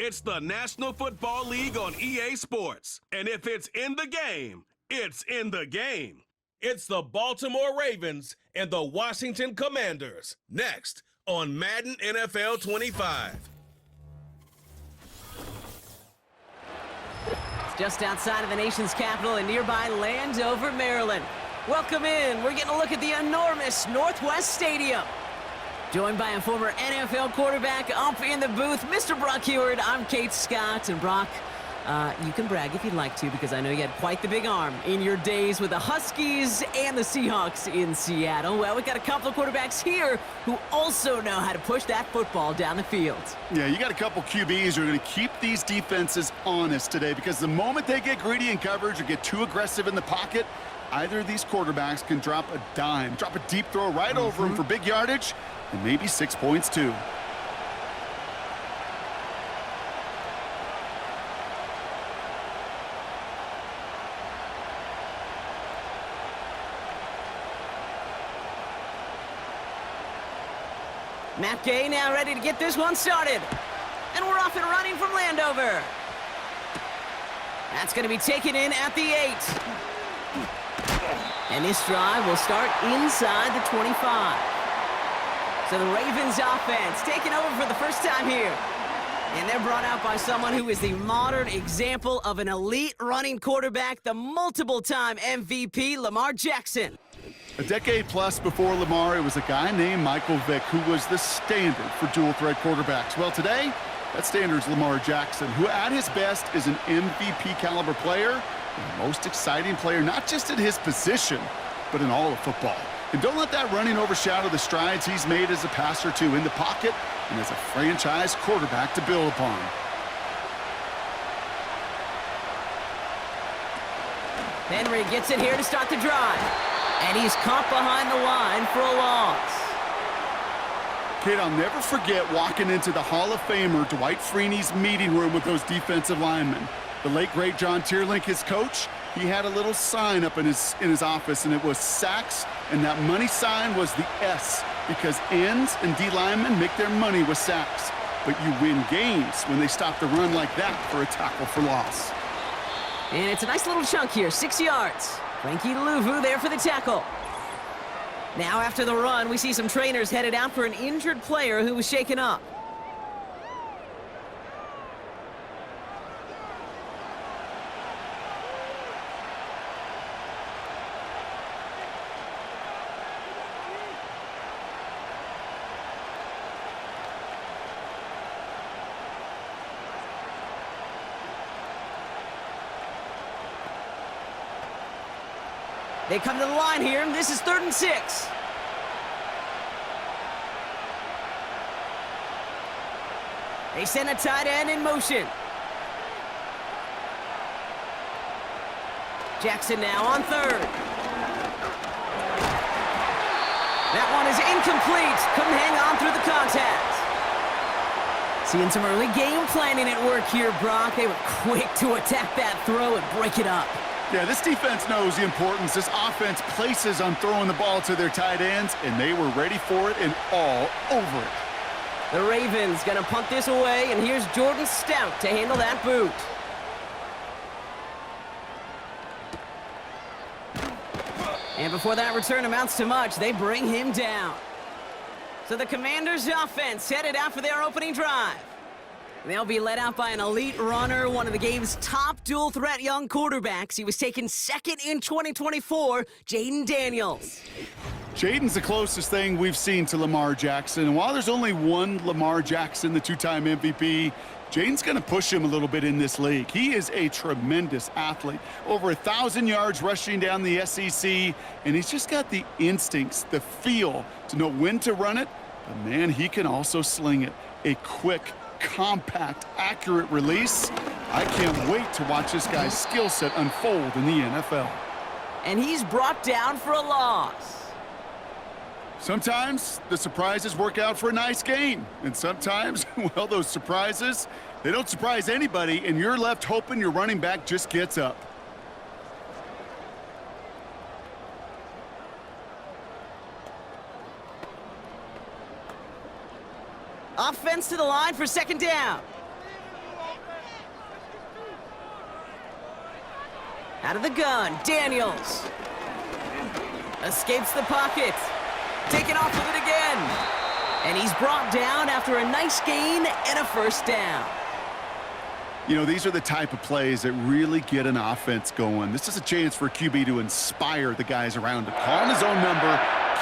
It's the National Football League on EA Sports. And if it's in the game, it's in the game. It's the Baltimore Ravens and the Washington Commanders. Next on Madden NFL 25. Just outside of the nation's capital in nearby Landover, Maryland. Welcome in. We're getting a look at the enormous Northwest Stadium. Joined by a former NFL quarterback up in the booth, Mr. Brock Heward. I'm Kate Scott. And Brock, you can brag if you'd like to, because I know you had quite the big arm in your days with the Huskies and the Seahawks in Seattle. Well, we've got a couple of quarterbacks here who also know how to push that football down the field. Yeah, you got a couple QBs who are going to keep these defenses honest today, because the moment they get greedy in coverage or get too aggressive in the pocket, either of these quarterbacks can drop a dime, drop a deep throw right over him for big yardage, and maybe 6 points too. Matt Gay now ready to get this one started. And we're off and running from Landover. That's going to be taken in at the 8. And this drive will start inside the 25. So the Ravens offense taking over for the first time here. And they're brought out by someone who is the modern example of an elite running quarterback, the multiple-time MVP, Lamar Jackson. A decade plus before Lamar, it was a guy named Michael Vick who was the standard for dual-threat quarterbacks. Well, today, that standard is Lamar Jackson, who at his best is an MVP-caliber player, and the most exciting player, not just at his position, but in all of football. And don't let that running overshadow the strides he's made as a passer, too, in the pocket and as a franchise quarterback to build upon. Henry gets it here to start the drive. And he's caught behind the line for a loss. Kid, I'll never forget walking into the Hall of Famer Dwight Freeney's meeting room with those defensive linemen. The late, great John Tierlink, his coach, he had a little sign up in his office, and it was sacks, and that money sign was the S, because ends and D linemen make their money with sacks. But you win games when they stop the run like that for a tackle for loss. And it's a nice little chunk here, 6 yards. Frankie Louvu there for the tackle. Now after the run, we see some trainers headed out for an injured player who was shaken up. They come to the line here. This is 3rd and 6. They send a tight end in motion. Jackson now on 3rd. That one is incomplete. Couldn't hang on through the contact. Seeing some early game planning at work here, Brock. They were quick to attack that throw and break it up. Yeah, this defense knows the importance this offense places on throwing the ball to their tight ends, and they were ready for it and all over it. The Ravens going to punt this away, and here's Jordan Stout to handle that boot. And before that return amounts to much, they bring him down. So the Commanders' offense headed out for their opening drive. They'll be led out by an elite runner, one of the game's top dual-threat young quarterbacks. He was taken 2nd in 2024, Jaden Daniels. Jaden's the closest thing we've seen to Lamar Jackson. And while there's only one Lamar Jackson, the two-time MVP, Jaden's going to push him a little bit in this league. He is a tremendous athlete. Over 1,000 yards rushing down the SEC, and he's just got the instincts, the feel to know when to run it. But, man, he can also sling it. A quick, compact, accurate release. I can't wait to watch this guy's skill set unfold in the NFL. And he's brought down for a loss. Sometimes the surprises work out for a nice game. And sometimes, well, those surprises, they don't surprise anybody, and you're left hoping your running back just gets up. Offense to the line for 2nd down. Out of the gun, Daniels. Escapes the pocket. Taken off with it again. And he's brought down after a nice gain and a first down. You know, these are the type of plays that really get an offense going. This is a chance for a QB to inspire the guys around him. Calling his own number,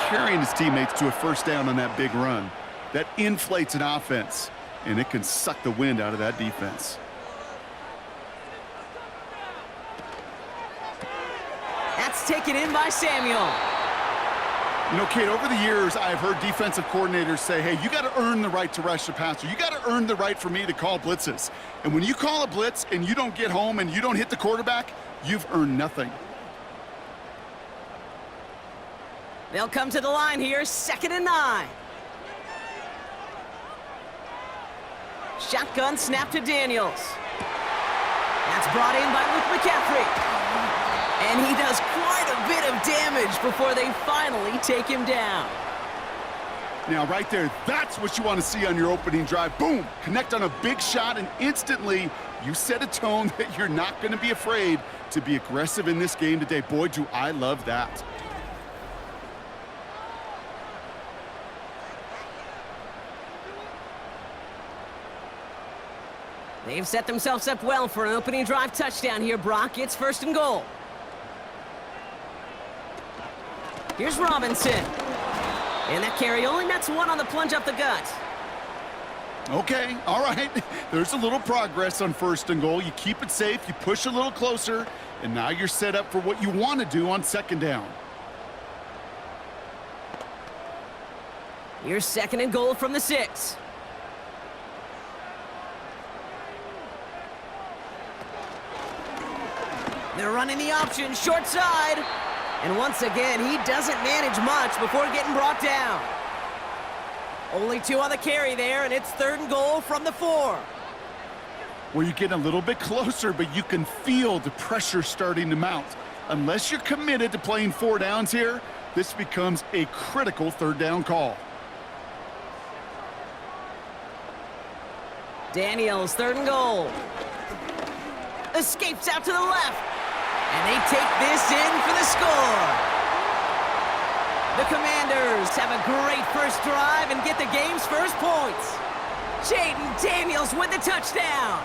carrying his teammates to a first down on that big run. That inflates an offense, and it can suck the wind out of that defense. That's taken in by Samuel. You know, Kate, over the years, I've heard defensive coordinators say, hey, you got to earn the right to rush the passer. You got to earn the right for me to call blitzes. And when you call a blitz and you don't get home and you don't hit the quarterback, you've earned nothing. They'll come to the line here, 2nd and 9. Shotgun snap to Daniels. That's brought in by Luke McCaffrey. And he does quite a bit of damage before they finally take him down. Now, right there, that's what you want to see on your opening drive. Boom! Connect on a big shot, and instantly you set a tone that you're not going to be afraid to be aggressive in this game today. Boy, do I love that. They've set themselves up well for an opening drive touchdown here, Brock. It's 1st and goal. Here's Robinson. And that carry only nets one on the plunge up the gut. Okay, all right. There's a little progress on 1st and goal. You keep it safe, you push a little closer, and now you're set up for what you want to do on 2nd down. Here's 2nd and goal from the 6. They're running the option, short side. And once again, he doesn't manage much before getting brought down. Only 2 on the carry there, and it's 3rd and goal from the 4. Where you get a little bit closer, but you can feel the pressure starting to mount. Unless you're committed to playing 4 downs here, this becomes a critical 3rd down call. Daniels, 3rd and goal. Escapes out to the left. And they take this in for the score. The Commanders have a great first drive and get the game's first points. Jaden Daniels with the touchdown.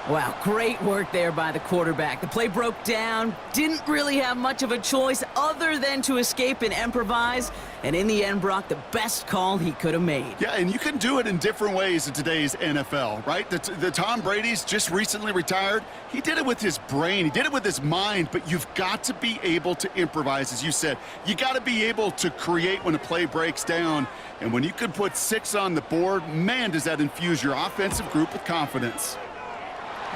Wow, great work there by the quarterback. The play broke down, didn't really have much of a choice other than to escape and improvise. And in the end, Brock, the best call he could have made. Yeah, and you can do it in different ways in today's NFL, right? The Tom Brady's just recently retired. He did it with his brain. He did it with his mind, but you've got to be able to improvise, as you said. You got to be able to create when a play breaks down. And when you can put 6 on the board, man, does that infuse your offensive group with confidence.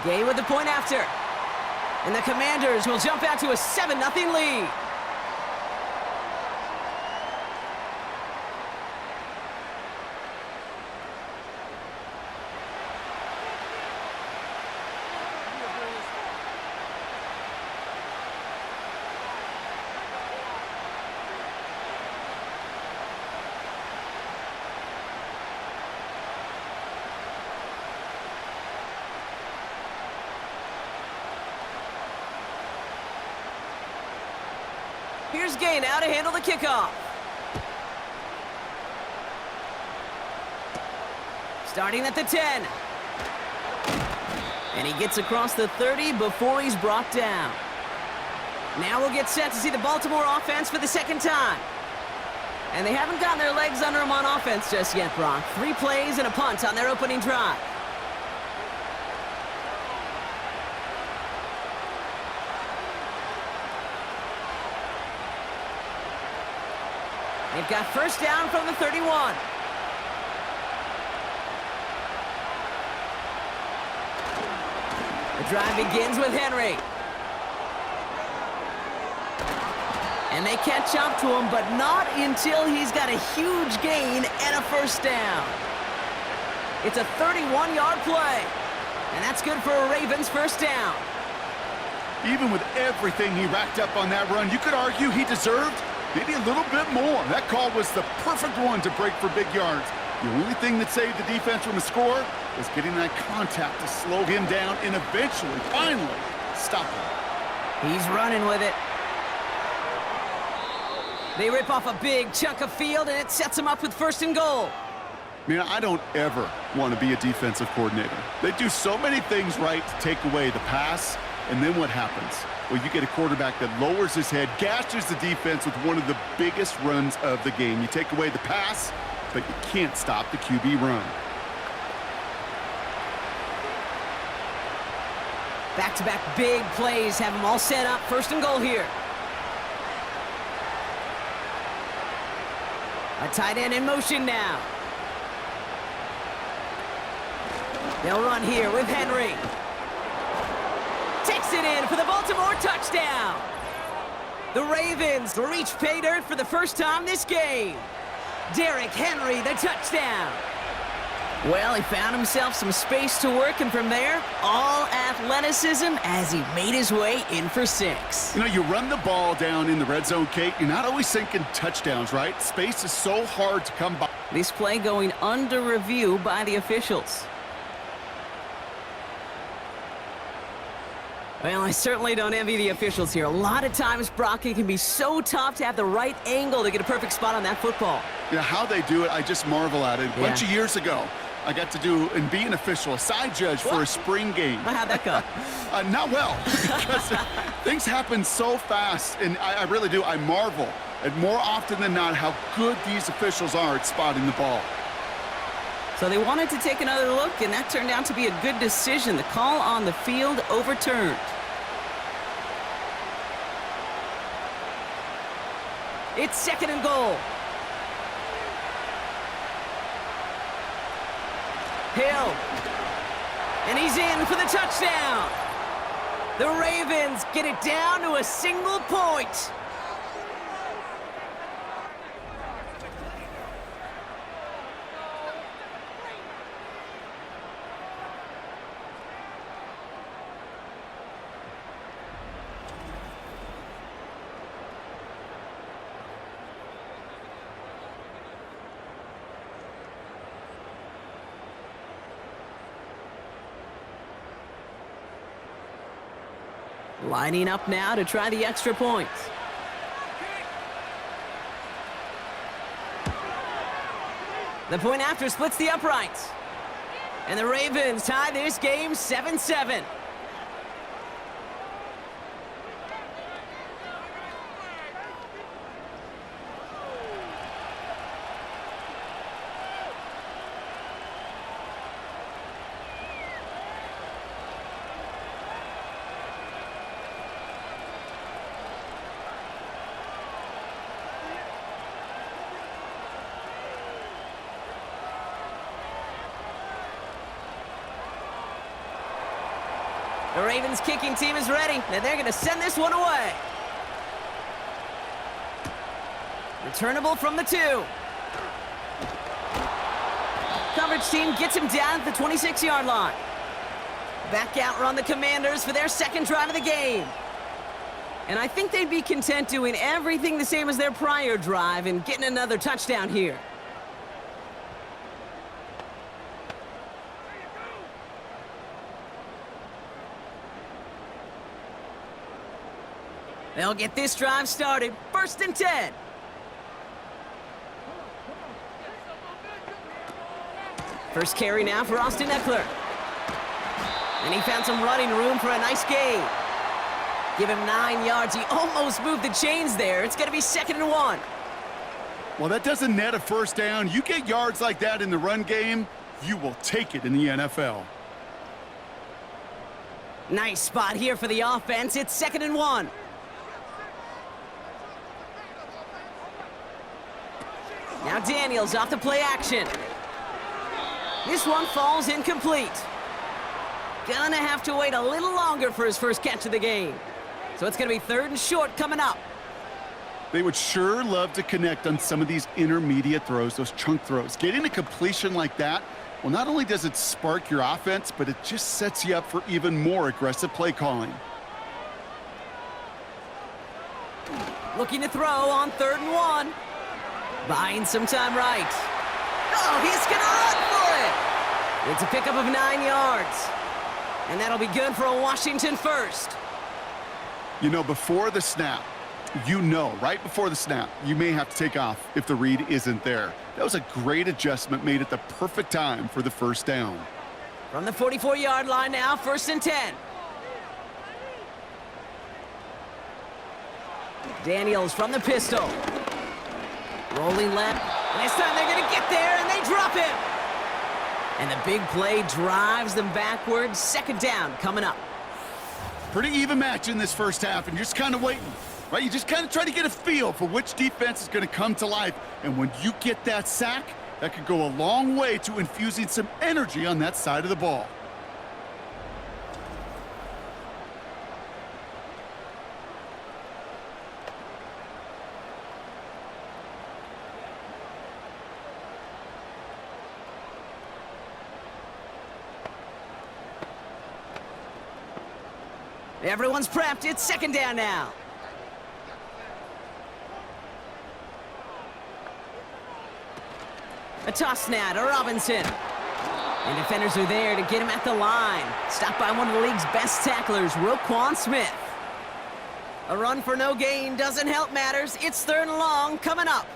Gay with the point after. And the Commanders will jump out to a 7-0 lead. Here's Gay now to handle the kickoff. Starting at the 10. And he gets across the 30 before he's brought down. Now we'll get set to see the Baltimore offense for the 2nd time. And they haven't gotten their legs under them on offense just yet, Brock. 3 plays and a punt on their opening drive. They've got first down from the 31. The drive begins with Henry. And they catch up to him, but not until he's got a huge gain and a first down. It's a 31-yard play. And that's good for a Ravens first down. Even with everything he racked up on that run, you could argue he deserved maybe a little bit more. That call was the perfect one to break for big yards. The only thing that saved the defense from a score was getting that contact to slow him down and eventually, finally, stop him. He's running with it. They rip off a big chunk of field, and it sets them up with 1st and goal. Man, I don't ever want to be a defensive coordinator. They do so many things right to take away the pass, and then what happens? Well, you get a quarterback that lowers his head, gashes the defense with one of the biggest runs of the game. You take away the pass, but you can't stop the QB run. Back-to-back big plays have them all set up. 1st and goal here. A tight end in motion now. They'll run here with Henry. Takes it in for the Baltimore touchdown. The Ravens reach pay dirt for the first time this game. Derrick Henry, the touchdown. Well, he found himself some space to work, and from there, all athleticism as he made his way in for 6. You know, you run the ball down in the red zone, Kate, you're not always thinking touchdowns, right? Space is so hard to come by. This play going under review by the officials. Well, I certainly don't envy the officials here. A lot of times, Brock, it can be so tough to have the right angle to get a perfect spot on that football. Yeah, how they do it, I just marvel at it. A bunch of years ago, I got to do and be an official, a side judge for a spring game. How'd that go? Not well, because things happen so fast, and I really do. I marvel at more often than not how good these officials are at spotting the ball. So they wanted to take another look, and that turned out to be a good decision. The call on the field overturned. It's 2nd and goal. Hill. And he's in for the touchdown. The Ravens get it down to a single point. Lining up now to try the extra points. The point after splits the uprights. And the Ravens tie this game 7-7. The Ravens kicking team is ready, and they're going to send this one away. Returnable from the 2. Coverage team gets him down at the 26-yard line. Back out run the Commanders for their 2nd drive of the game. And I think they'd be content doing everything the same as their prior drive and getting another touchdown here. They'll get this drive started. 1st and 10. First carry now for Austin Eckler. And he found some running room for a nice gain. Give him 9 yards. He almost moved the chains there. It's going to be 2nd and 1. Well, that doesn't net a first down. You get yards like that in the run game, you will take it in the NFL. Nice spot here for the offense. It's 2nd and 1. Now Daniels off the play action. This one falls incomplete. Gonna have to wait a little longer for his first catch of the game. So it's gonna be 3rd and short coming up. They would sure love to connect on some of these intermediate throws, those chunk throws. Getting a completion like that, well, not only does it spark your offense, but it just sets you up for even more aggressive play calling. Looking to throw on 3rd and 1. Buying some time right. Oh, he's gonna run for it! It's a pickup of 9 yards. And that'll be good for a Washington first. You know, before the snap, right before the snap, you may have to take off if the read isn't there. That was a great adjustment made at the perfect time for the first down. From the 44-yard line now, 1st and 10. Daniels from the pistol. Rolling left. And this time they're going to get there, and they drop him. And the big play drives them backwards. 2nd down coming up. Pretty even match in this first half, and you're just kind of waiting, right? You just kind of try to get a feel for which defense is going to come to life. And when you get that sack, that could go a long way to infusing some energy on that side of the ball. Everyone's prepped. It's 2nd down now. A toss now to Robinson. And defenders are there to get him at the line. Stopped by one of the league's best tacklers, Roquan Smith. A run for no gain doesn't help matters. It's 3rd and long coming up.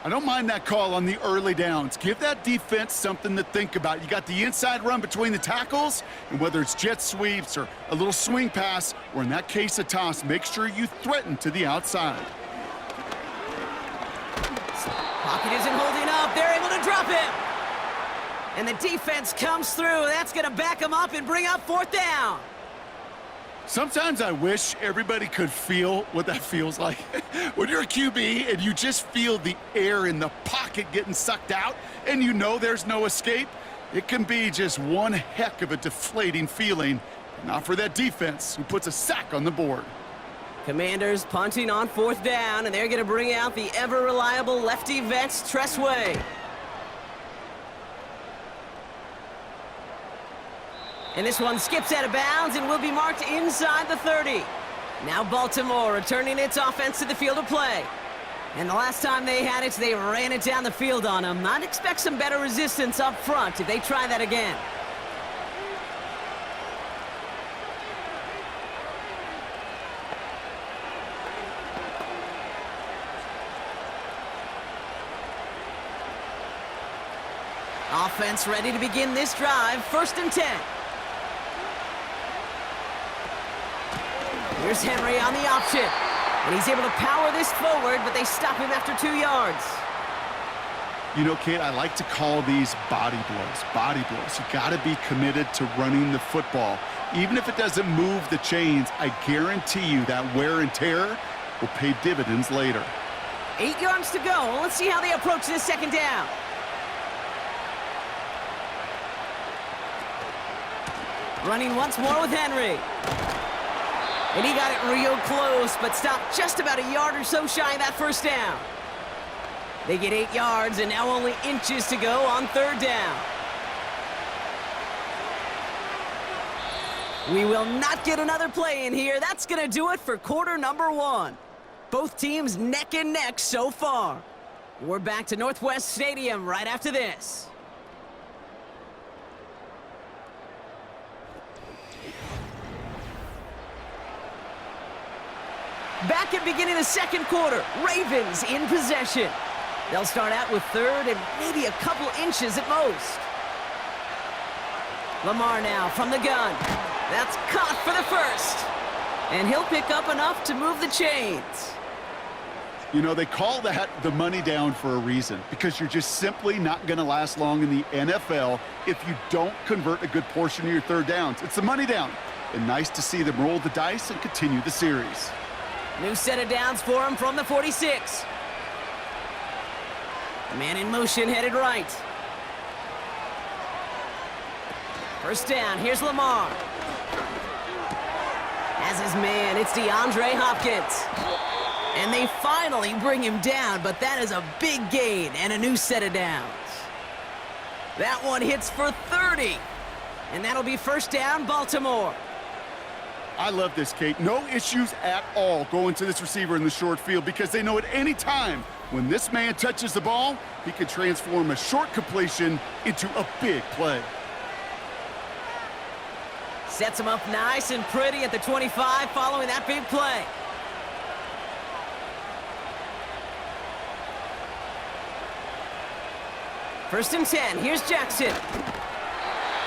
I don't mind that call on the early downs. Give that defense something to think about. You got the inside run between the tackles, and whether it's jet sweeps or a little swing pass, or in that case a toss, make sure you threaten to the outside. Pocket isn't holding up. They're able to drop him. And the defense comes through. That's going to back him up and bring up 4th down. Sometimes I wish everybody could feel what that feels like. When you're a QB and you just feel the air in the pocket getting sucked out and you know there's no escape, it can be just one heck of a deflating feeling. Not for that defense who puts a sack on the board. Commanders punting on 4th down, and they're going to bring out the ever-reliable lefty vets, Tressway. And this one skips out of bounds and will be marked inside the 30. Now Baltimore returning its offense to the field of play. And the last time they had it, they ran it down the field on them. I'd expect some better resistance up front if they try that again. Offense ready to begin this drive. 1st and 10. Here's Henry on the option. And he's able to power this forward, but they stop him after 2 yards. You know, Kate, I like to call these body blows. Body blows. You got to be committed to running the football. Even if it doesn't move the chains, I guarantee you that wear and tear will pay dividends later. 8 yards to go. Let's see how they approach this 2nd down. Running once more with Henry. And he got it real close, but stopped just about a yard or so shy of that 1st down. They get 8 yards, and now only inches to go on 3rd down. We will not get another play in here. That's going to do it for quarter number 1. Both teams neck and neck so far. We're back to Northwest Stadium right after this. Back at beginning of the 2nd quarter, Ravens in possession. They'll start out with 3rd and maybe a couple inches at most. Lamar now from the gun. That's caught for the 1st. And he'll pick up enough to move the chains. You know, they call that the money down for a reason, because you're just simply not going to last long in the NFL if you don't convert a good portion of your 3rd downs. It's the money down. And nice to see them roll the dice and continue the series. New set of downs for him from the 46. Man in motion, headed right. 1st down, here's Lamar. As his man, it's DeAndre Hopkins. And they finally bring him down, but that is a big gain and a new set of downs. That one hits for 30. And that'll be 1st down, Baltimore. I love this, Kate. No issues at all going to this receiver in the short field, because they know at any time when this man touches the ball, he can transform a short completion into a big play. Sets him up nice and pretty at the 25 following that big play. First and 10, here's Jackson.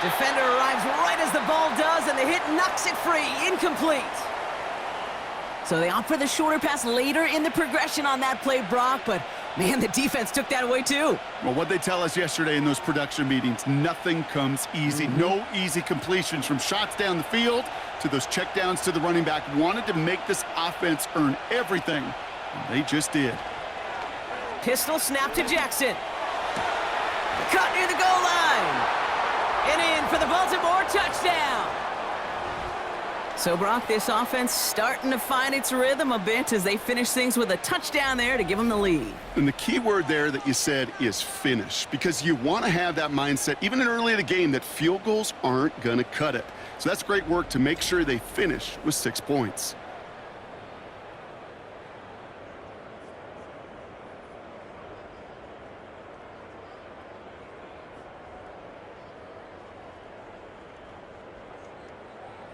Defender arrives right as the ball does, and the hit knocks it free, incomplete. So they opt for the shorter pass later in the progression on that play, Brock, but man, the defense took that away too. Well, what they tell us yesterday in those production meetings, nothing comes easy. No easy completions from shots down the field to those checkdowns to the running back. Wanted to make this offense earn everything, and they just did. Pistol snap to Jackson. Caught near the goal line. And in for the Baltimore touchdown. So, Brock, this offense starting to find its rhythm a bit as they finish things with a touchdown there to give them the lead. And the key word there that you said is finish, because you want to have that mindset, even early in the game, that field goals aren't going to cut it. So that's great work to make sure they finish with 6 points.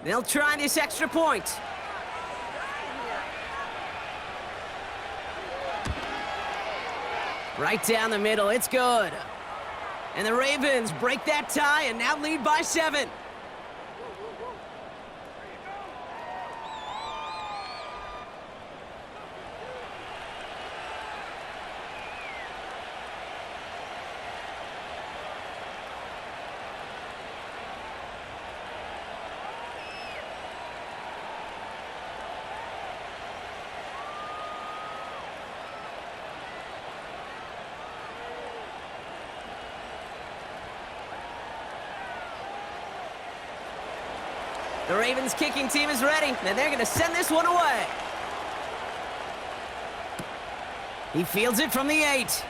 They'll try this extra point. Right down the middle, it's good. And the Ravens break that tie and now lead by 7. The Ravens kicking team is ready, and they're going to send this one away. He fields it from the 8.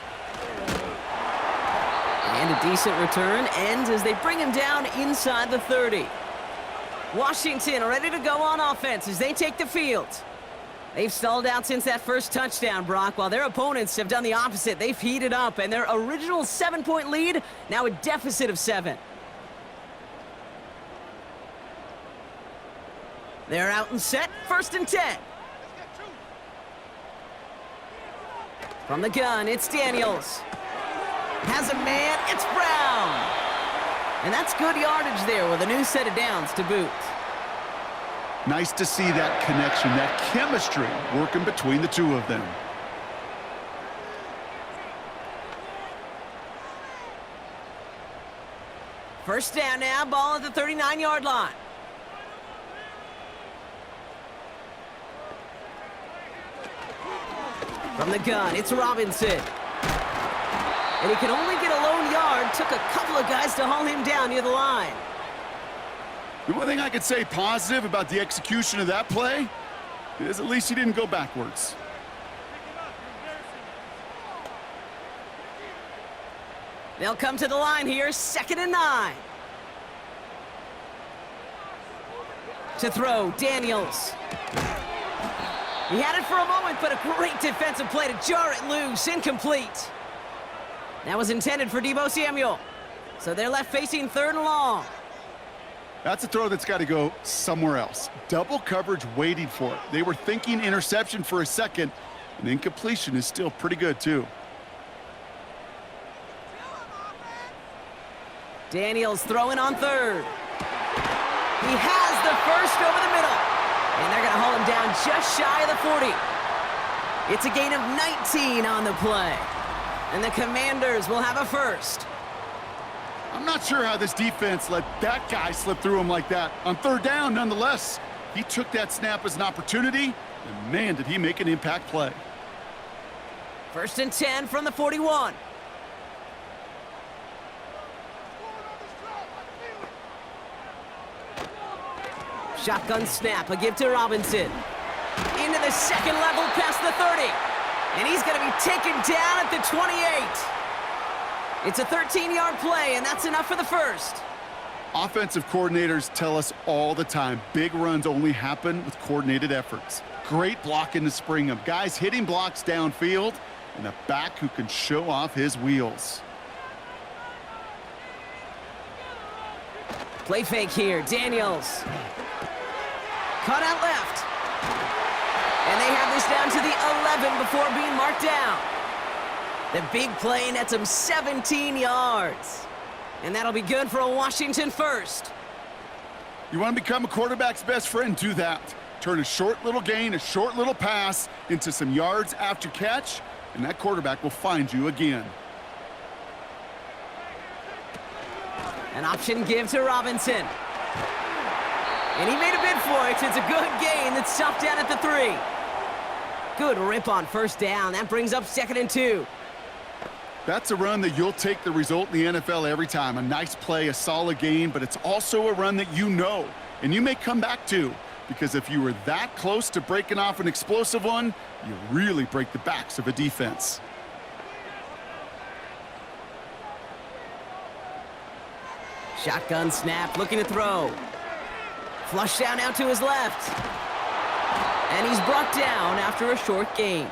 And a decent return ends as they bring him down inside the 30. Washington ready to go on offense as they take the field. They've stalled out since that first touchdown, Brock, while their opponents have done the opposite. They've heated up, and their original 7-point lead, now a deficit of 7. They're out and set, first and 10. From the gun, it's Daniels. Has a man, it's Brown. And that's good yardage there with a new set of downs to boot. Nice to see that connection, that chemistry working between the two of them. First down now, ball at the 39-yard line. From the gun, it's Robinson. And he can only get a lone yard. Took a couple of guys to haul him down near the line. The one thing I could say positive about the execution of that play is at least he didn't go backwards. They'll come to the line here, 2nd and 9. To throw, Daniels. He had it for a moment, but a great defensive play to jar it loose. Incomplete. That was intended for Deebo Samuel. So they're left facing 3rd and long. That's a throw that's got to go somewhere else. Double coverage waiting for it. They were thinking interception for a second, and incompletion is still pretty good, too. Daniels throwing on 3rd. He has the first over the middle. And they're going to haul him down just shy of the 40. It's a gain of 19 on the play. And the Commanders will have a first. I'm not sure how this defense let that guy slip through him like that. On 3rd down, nonetheless, he took that snap as an opportunity, and man, did he make an impact play. 1st and 10 from the 41. Shotgun snap, a give to Robinson. Into the 2nd level past the 30. And he's going to be taken down at the 28. It's a 13-yard play, and that's enough for the first. Offensive coordinators tell us all the time, big runs only happen with coordinated efforts. Great blocking to spring them. Guys hitting blocks downfield, and a back who can show off his wheels. Play fake here, Daniels. Cut out left. And they have this down to the 11 before being marked down. The big play nets him 17 yards. And that'll be good for a Washington first. You want to become a quarterback's best friend, do that. Turn a short little gain, a short little pass into some yards after catch, and that quarterback will find you again. An option give to Robinson. And he made a bid for it. It's a good gain that's stopped down at the 3. Good rip on first down. That brings up 2nd and 2. That's a run that you'll take the result in the NFL every time. A nice play, a solid gain, but it's also a run that you know, and you may come back to, because if you were that close to breaking off an explosive one, you really break the backs of a defense. Shotgun snap, looking to throw. Flush down out to his left. And he's brought down after a short gain.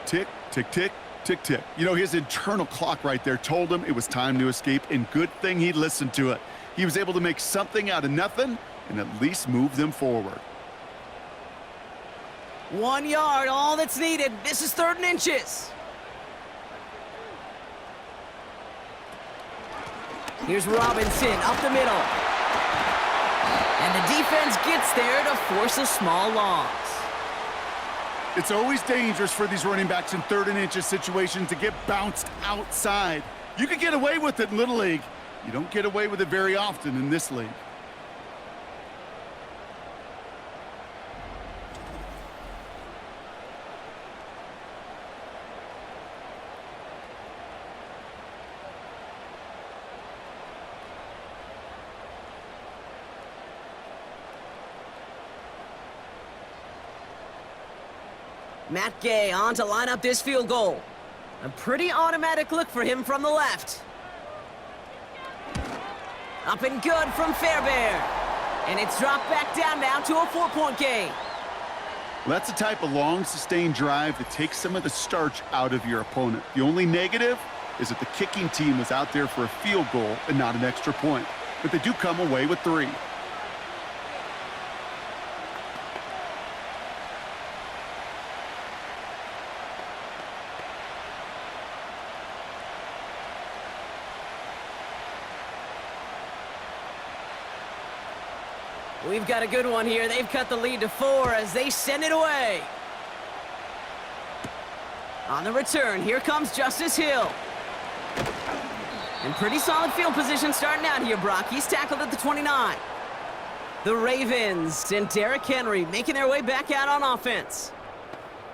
Tick, tick, tick. Tick, tick. You know, his internal clock right there told him it was time to escape, and good thing he listened to it. He was able to make something out of nothing and at least move them forward. 1 yard, all that's needed. This is 3rd and inches. Here's Robinson up the middle. And the defense gets there to force a small loss. It's always dangerous for these running backs in 3rd and inches situations to get bounced outside. You can get away with it in Little League. You don't get away with it very often in this league. Matt Gay on to line up this field goal. A pretty automatic look for him from the left. Up and good from Fairbairn. And it's dropped back down now to a 4-point gain. Well, that's the type of long, sustained drive that takes some of the starch out of your opponent. The only negative is that the kicking team was out there for a field goal and not an extra point. But they do come away with 3. We've got a good one here. They've cut the lead to 4 as they send it away. On the return, here comes Justice Hill. And pretty solid field position starting out here, Brock. He's tackled at the 29. The Ravens and Derrick Henry making their way back out on offense.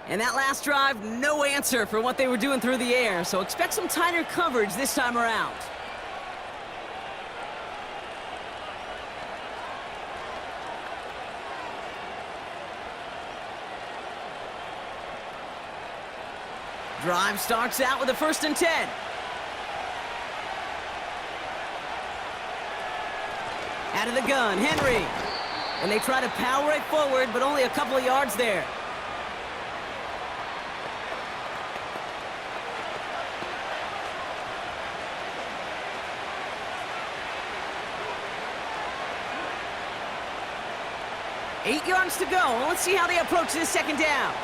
And that last drive, no answer for what they were doing through the air, so expect some tighter coverage this time around. Drive starts out with a 1st and 10. Out of the gun, Henry. And they try to power it forward, but only a couple of yards there. Eight yards to go. Let's see how they approach this 2nd down.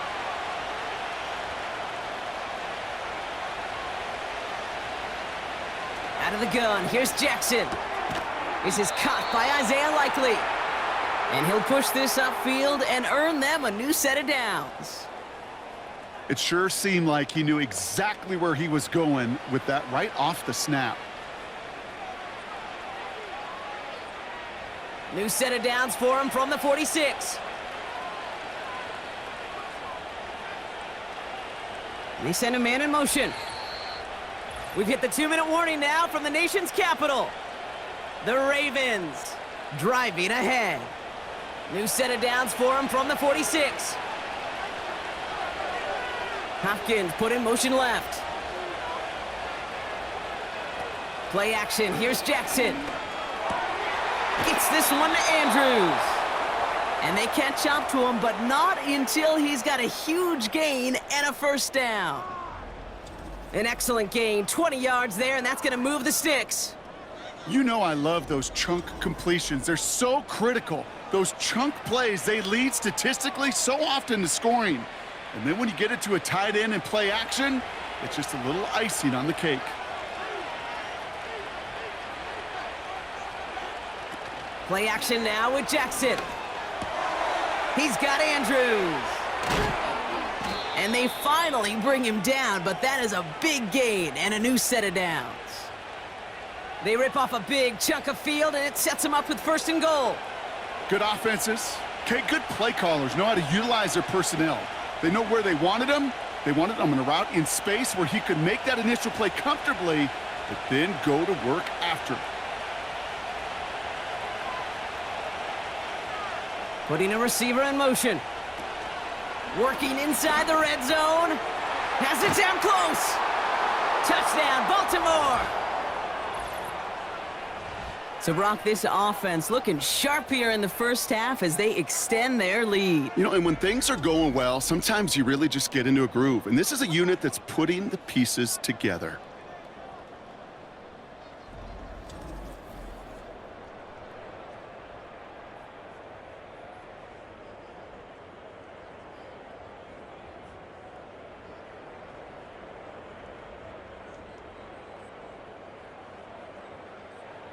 Out of the gun, here's Jackson. This is caught by Isaiah Likely. And he'll push this upfield and earn them a new set of downs. It sure seemed like he knew exactly where he was going with that right off the snap. New set of downs for him from the 46. And they send a man in motion. We've hit the 2-minute warning now from the nation's capital. The Ravens driving ahead. New set of downs for him from the 46. Hopkins put in motion left. Play action, here's Jackson. Gets this one to Andrews. And they catch up to him, but not until he's got a huge gain and a 1st down. An excellent gain, 20 yards there, and that's going to move the sticks. You know I love those chunk completions. They're so critical. Those chunk plays, they lead statistically so often to scoring. And then when you get it to a tight end and play action, it's just a little icing on the cake. Play action now with Jackson. He's got Andrews. And they finally bring him down, but that is a big gain and a new set of downs. They rip off a big chunk of field, and it sets them up with 1st and goal. Good offenses. Okay, good play callers know how to utilize their personnel. They know where they wanted him. They wanted him on a route in space where he could make that initial play comfortably, but then go to work after. Putting a receiver in motion. Working inside the red zone. Has it down close. Touchdown, Baltimore. So, Brock, this offense looking sharp here in the first half as they extend their lead. You know, and when things are going well, sometimes you really just get into a groove. And this is a unit that's putting the pieces together.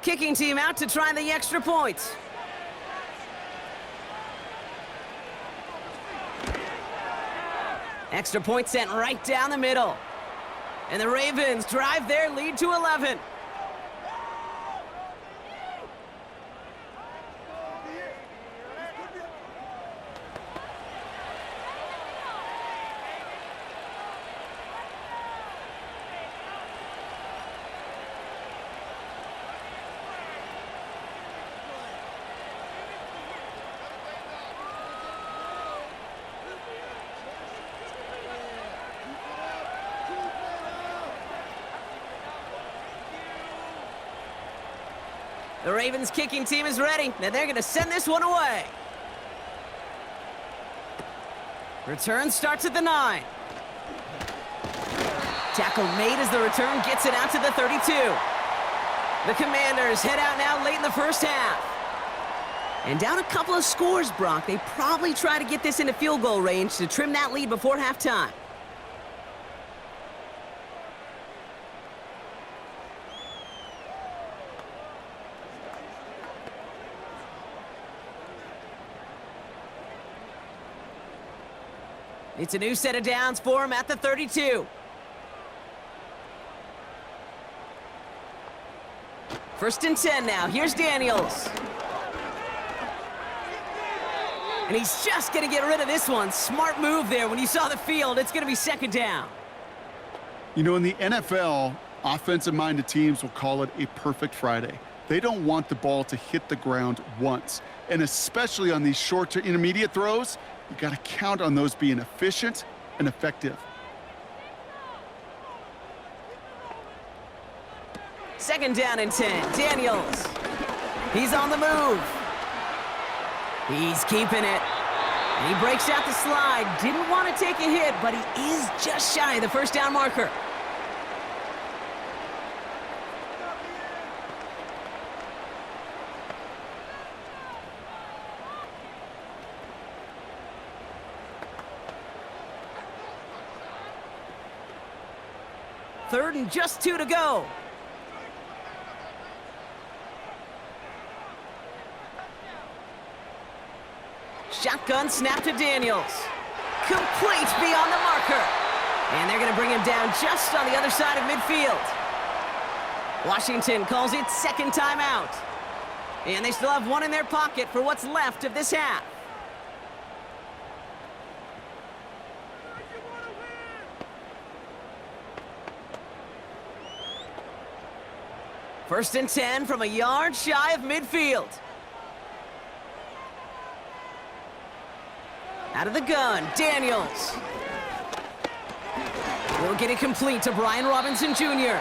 Kicking team out to try the extra point. Extra point sent right down the middle. And the Ravens drive their lead to 11. The Ravens kicking team is ready. Now they're going to send this one away. Return starts at the 9. Tackle made as the return gets it out to the 32. The Commanders head out now late in the first half. And down a couple of scores, Brock. They probably try to get this into field goal range to trim that lead before halftime. It's a new set of downs for him at the 32. First and 10 now. Here's Daniels. And he's just going to get rid of this one. Smart move there. When you saw the field, it's going to be 2nd down. You know, in the NFL, offensive-minded teams will call it a perfect Friday. They don't want the ball to hit the ground once. And especially on these short to intermediate throws, you got to count on those being efficient and effective. 2nd down and 10. Daniels. He's on the move. He's keeping it. And he breaks out the slide. Didn't want to take a hit, but he is just shy of the 1st down marker. Third and just 2 to go. Shotgun snap to Daniels. Complete beyond the marker. And they're going to bring him down just on the other side of midfield. Washington calls it 2nd timeout. And they still have one in their pocket for what's left of this half. First and 10 from a yard shy of midfield. Out of the gun, Daniels. Will get it complete to Brian Robinson Jr.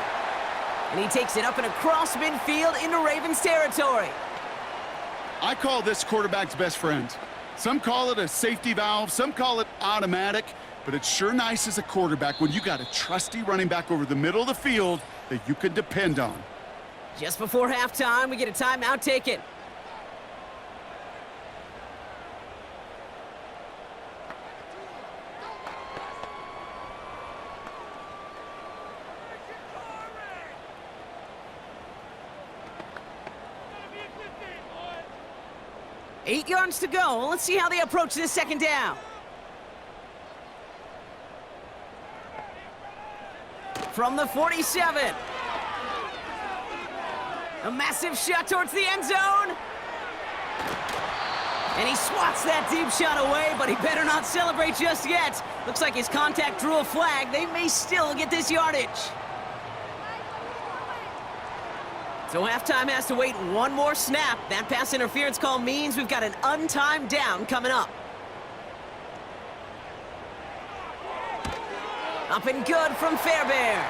And he takes it up and across midfield into Ravens territory. I call this quarterback's best friend. Some call it a safety valve, some call it automatic, but it's sure nice as a quarterback when you got a trusty running back over the middle of the field that you can depend on. Just before halftime, we get a timeout taken. Eight yards to go. Let's see how they approach this second down. From the 47. A massive shot towards the end zone. And he swats that deep shot away, but he better not celebrate just yet. Looks like his contact drew a flag. They may still get this yardage. So halftime has to wait one more snap. That pass interference call means we've got an untimed down coming up. Up and good from Fairbairn.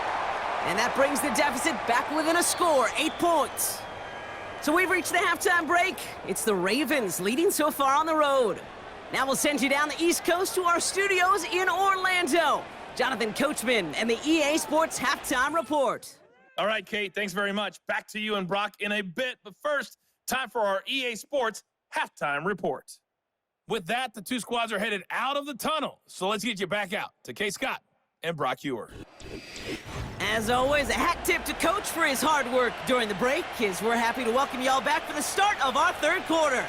And that brings the deficit back within a score, 8 points. So we've reached the halftime break. It's the Ravens leading so far on the road. Now we'll send you down the East Coast to our studios in Orlando. Jonathan Coachman and the EA Sports Halftime Report. All right, Kate, thanks very much. Back to you and Brock in a bit. But first, time for our EA Sports Halftime Report. With that, the two squads are headed out of the tunnel. So let's get you back out to Kate Scott and Brock Ewer. As always, a hat tip to Coach for his hard work during the break, as we're happy to welcome y'all back for the start of our third quarter.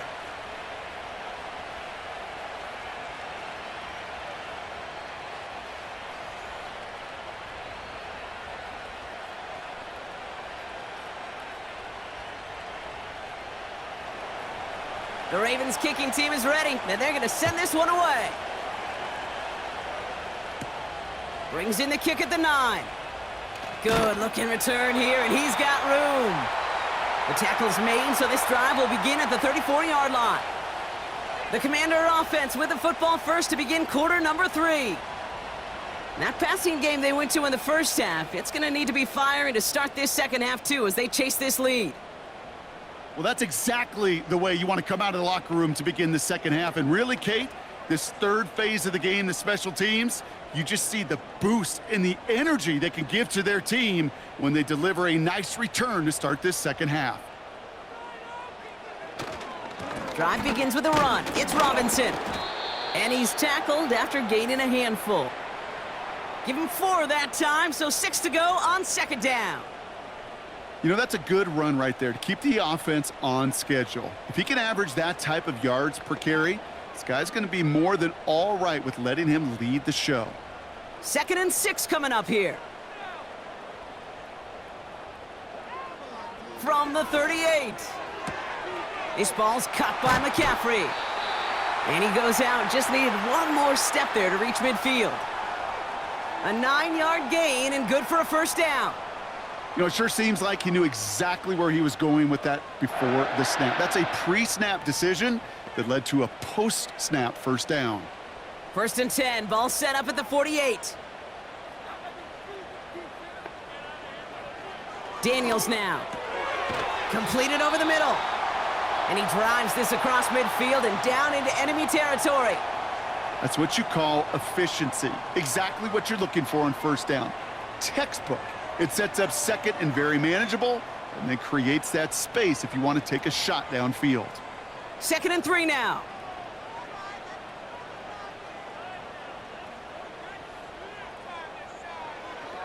The Ravens kicking team is ready, and they're going to send this one away. Brings in the kick at the 9. Good looking return here, and he's got room. The tackle's made, so this drive will begin at the 34-yard line. The Commander offense with the football first to begin quarter number 3. That passing game they went to in the first half, it's going to need to be firing to start this second half, too, as they chase this lead. Well, that's exactly the way you want to come out of the locker room to begin the second half. And really, Kate, this third phase of the game, the special teams, you just see the boost and the energy they can give to their team when they deliver a nice return to start this second half. Drive begins with a run. It's Robinson. And he's tackled after gaining a handful. Give him 4 that time, so 6 to go on second down. You know, that's a good run right there to keep the offense on schedule. If he can average that type of yards per carry, this guy's going to be more than all right with letting him lead the show. 2nd and 6 coming up here. From the 38. This ball's caught by McCaffrey. And he goes out, just needed one more step there to reach midfield. A 9-yard gain and good for a first down. You know, it sure seems like he knew exactly where he was going with that before the snap. That's a pre-snap decision that led to a post-snap first down. 1st and 10, ball set up at the 48. Daniels now. Completed over the middle. And he drives this across midfield and down into enemy territory. That's what you call efficiency. Exactly what you're looking for on first down. Textbook. It sets up second and very manageable, and then creates that space if you want to take a shot downfield. 2nd and 3 now.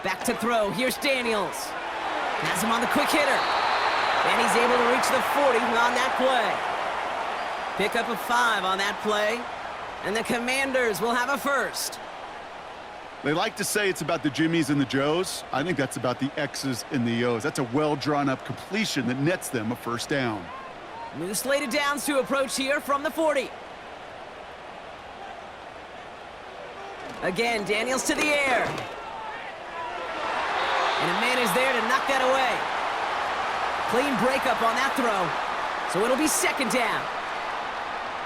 Back to throw. Here's Daniels. Has him on the quick hitter. And he's able to reach the 40 on that play. Pick up a 5 on that play. And the Commanders will have a first. They like to say it's about the Jimmies and the Joes. I think that's about the X's and the O's. That's a well-drawn-up completion that nets them a first down. New slate of downs to approach here from the 40. Again, Daniels to the air. And a man is there to knock that away. Clean breakup on that throw. So it'll be second down.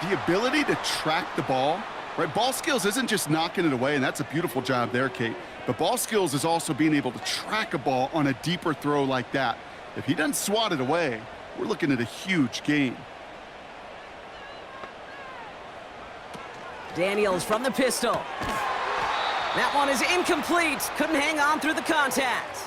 The ability to track the ball. Right, ball skills isn't just knocking it away, and that's a beautiful job there, Kate. But ball skills is also being able to track a ball on a deeper throw like that. If he doesn't swat it away, we're looking at a huge gain. Daniels from the pistol. That one is incomplete. Couldn't hang on through the contact.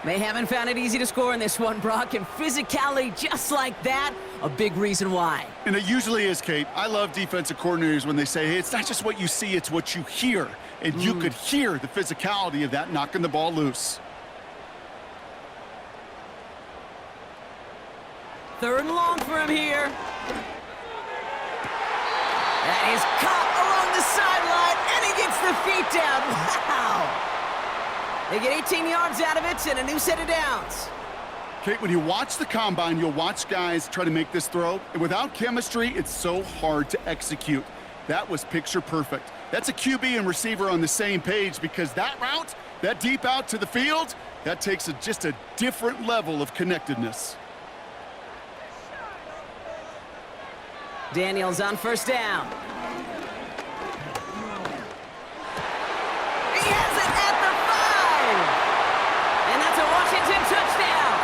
They haven't found it easy to score in this one, Brock, and physicality just like that, a big reason why. And it usually is, Kate. I love defensive coordinators when they say, hey, it's not just what you see, it's what you hear. And you could hear the physicality of that knocking the ball loose. Third and long for him here. That is caught along the sideline, and he gets the feet down. Wow! They get 18 yards out of it and a new set of downs. Kate, when you watch the combine, you'll watch guys try to make this throw. And without chemistry, it's so hard to execute. That was picture perfect. That's a QB and receiver on the same page because that route, that deep out to the field, that takes just a different level of connectedness. Daniels on first down. He has it at the 5. And that's a Washington touchdown.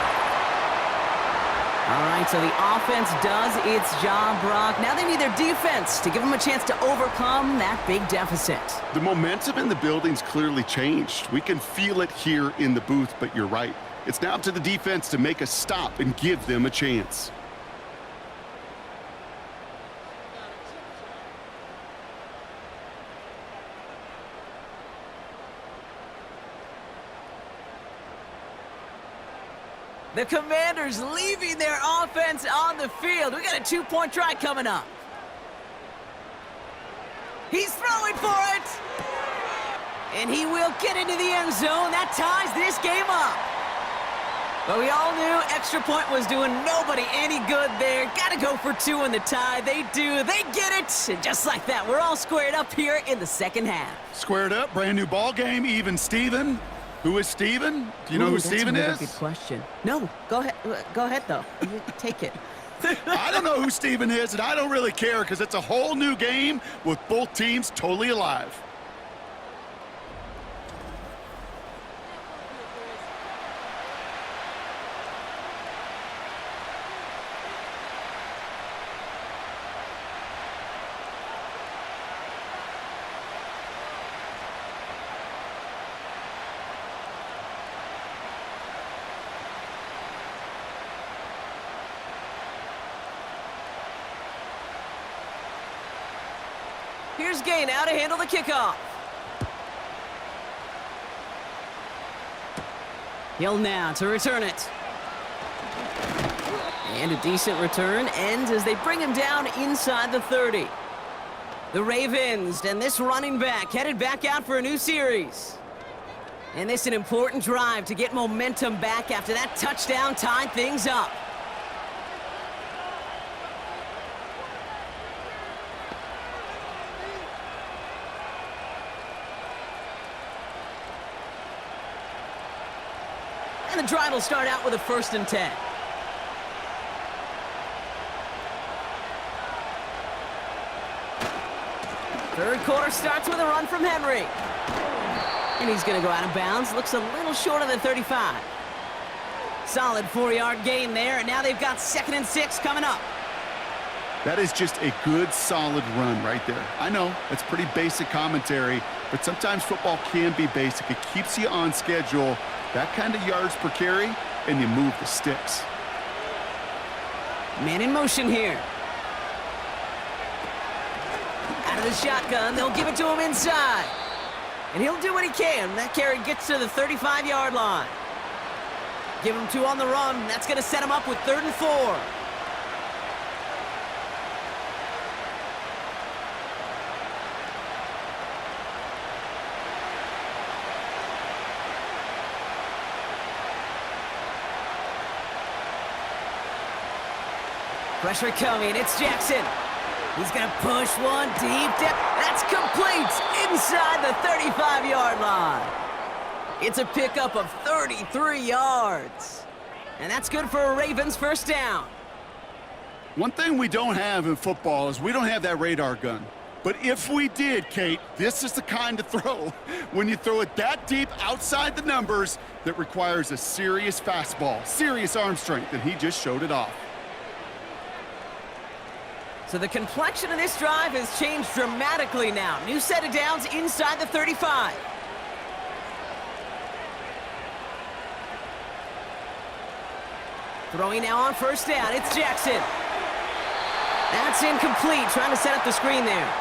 All right, so the offense does its job, Brock. Now they need their defense to give them a chance to overcome that big deficit. The momentum in the building's clearly changed. We can feel it here in the booth, but you're right. It's now up to the defense to make a stop and give them a chance. The Commanders leaving their offense on the field. We got a 2-point try coming up. He's throwing for it. And he will get into the end zone. That ties this game up. But we all knew extra point was doing nobody any good there. Got to go for 2 in the tie. They do. They get it. And just like that, we're all squared up here in the second half. Squared up, brand new ball game, even Steven. Who is Steven? Do you know who Steven is? That's a good question. No, go ahead. Go ahead, though. Take it. I don't know who Steven is, and I don't really care because it's a whole new game with both teams totally alive. Here's Gay now to handle the kickoff. Hill now to return it. And a decent return ends as they bring him down inside the 30. The Ravens and this running back headed back out for a new series. And this is an important drive to get momentum back after that touchdown tied things up. And the drive will start out with a 1st and 10. Third quarter starts with a run from Henry. And he's going to go out of bounds. Looks a little short of the 35. Solid 4-yard gain there, and now they've got 2nd and 6 coming up. That is just a good, solid run right there. I know, it's pretty basic commentary, but sometimes football can be basic. It keeps you on schedule. That kind of yards per carry, and you move the sticks. Man in motion here. Out of the shotgun, they'll give it to him inside. And he'll do what he can. That carry gets to the 35-yard line. Give him 2 on the run. That's going to set him up with 3rd and 4. Pressure coming, it's Jackson. He's gonna push one deep. That's complete inside the 35-yard line. It's a pickup of 33 yards. And that's good for a Ravens 1st down. One thing we don't have in football is we don't have that radar gun. But if we did, Kate, this is the kind of throw, when you throw it that deep outside the numbers, that requires a serious fastball, serious arm strength, and he just showed it off. So the complexion of this drive has changed dramatically now. New set of downs inside the 35. Throwing now on first down. It's Jackson. That's incomplete. Trying to set up the screen there.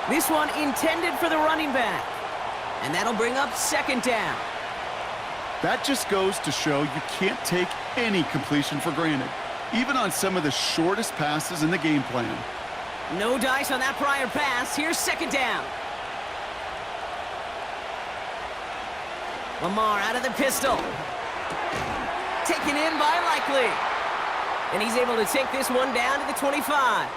This one intended for the running back. And that'll bring up second down. That just goes to show you can't take any completion for granted, even on some of the shortest passes in the game plan. No dice on that prior pass. Here's second down. Lamar out of the pistol. Taken in by Likely. And he's able to take this one down to the 25.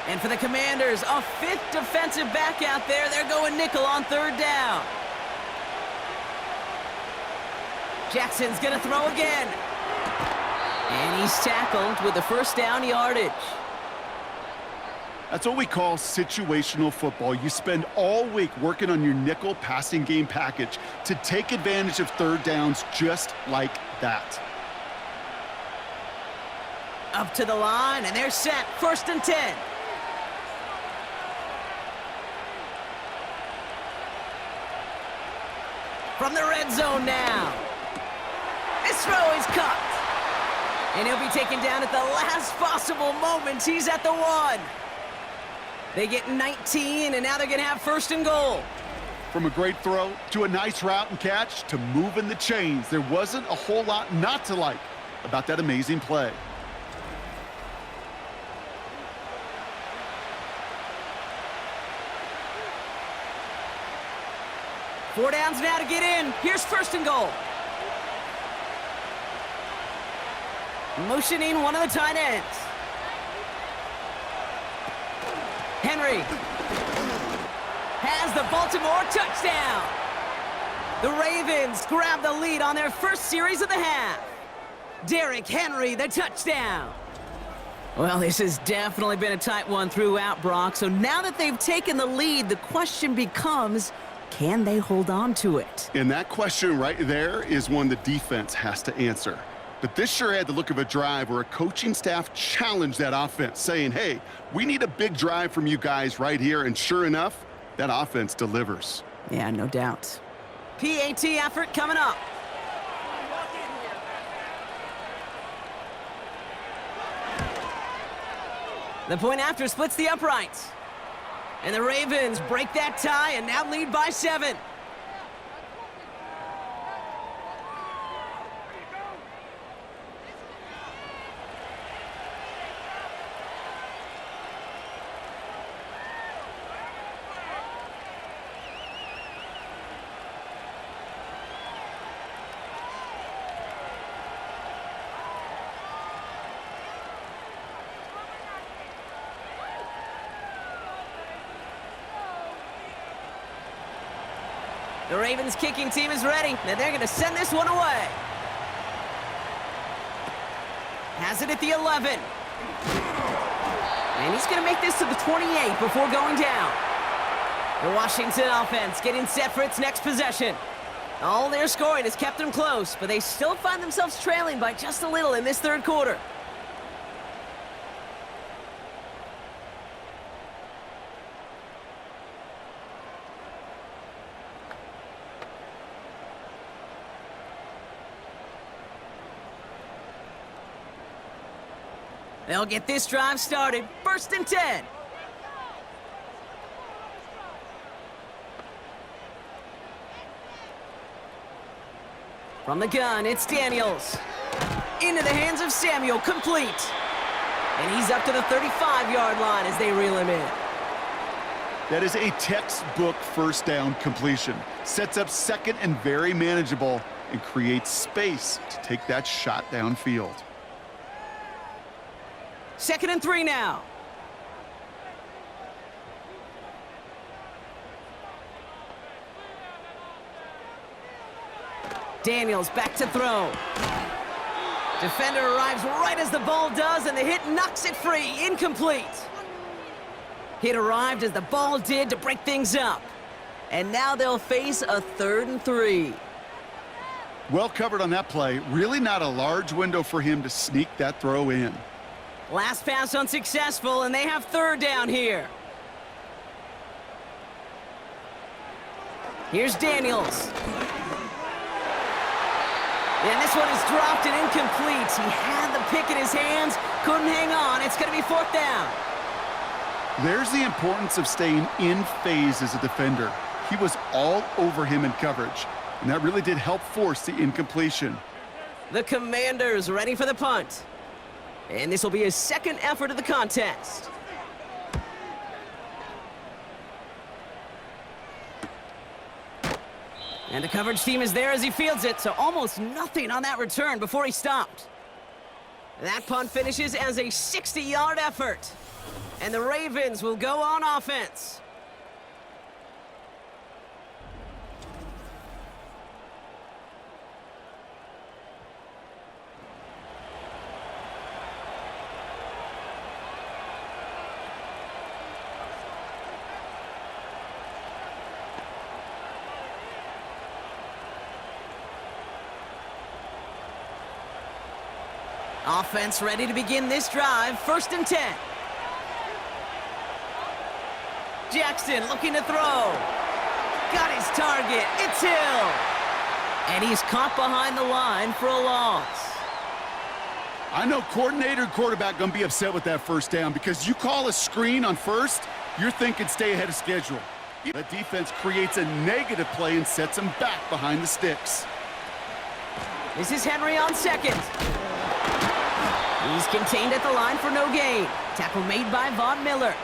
And for the Commanders, a fifth defensive back out there. They're going nickel on third down. Jackson's going to throw again. And he's tackled with the first down yardage. That's what we call situational football. You spend all week working on your nickel passing game package to take advantage of third downs just like that. Up to the line, and they're set. First and 10. From the red zone now. This throw is caught. And he'll be taken down at the last possible moment. He's at the 1. They get 19, and now they're going to have first and goal. From a great throw to a nice route and catch to moving the chains, there wasn't a whole lot not to like about that amazing play. Four downs now to get in. Here's first and goal. Motioning one of the tight ends. Henry has the Baltimore touchdown. The Ravens grab the lead on their first series of the half. Derrick Henry, the touchdown. Well, this has definitely been a tight one throughout, Brock. So now that they've taken the lead, the question becomes, can they hold on to it? And that question right there is one the defense has to answer. But this sure had the look of a drive where a coaching staff challenged that offense, saying, hey, we need a big drive from you guys right here. And sure enough, that offense delivers. Yeah, no doubt. PAT effort coming up. The point after splits the uprights. And the Ravens break that tie and now lead by 7. The Ravens kicking team is ready, and they're going to send this one away. Has it at the 11. And he's going to make this to the 28 before going down. The Washington offense getting set for its next possession. All their scoring has kept them close, but they still find themselves trailing by just a little in this third quarter. They'll get this drive started. First and 10. From the gun, it's Daniels. Into the hands of Samuel, complete. And he's up to the 35-yard line as they reel him in. That is a textbook first down completion. Sets up second and very manageable and creates space to take that shot downfield. Second and 3 now. Daniels back to throw. Defender arrives right as the ball does, and the hit knocks it free. Incomplete. Hit arrived as the ball did to break things up. And now they'll face a 3rd and 3. Well covered on that play. Really not a large window for him to sneak that throw in. Last pass unsuccessful, and they have third down here. Here's Daniels. And this one is dropped and incomplete. He had the pick in his hands, couldn't hang on. It's going to be fourth down. There's the importance of staying in phase as a defender. He was all over him in coverage, and that really did help force the incompletion. The Commanders ready for the punt. And this will be his second effort of the contest. And the coverage team is there as he fields it, so almost nothing on that return before he stopped. That punt finishes as a 60-yard effort. And the Ravens will go on offense. Offense ready to begin this drive. 1st and 10. Jackson looking to throw. Got his target. It's Hill. And he's caught behind the line for a loss. I know coordinator and quarterback going to be upset with that first down because you call a screen on first, you're thinking stay ahead of schedule. The defense creates a negative play and sets him back behind the sticks. This is Henry on second. He's contained at the line for no gain. Tackle made by Von Miller.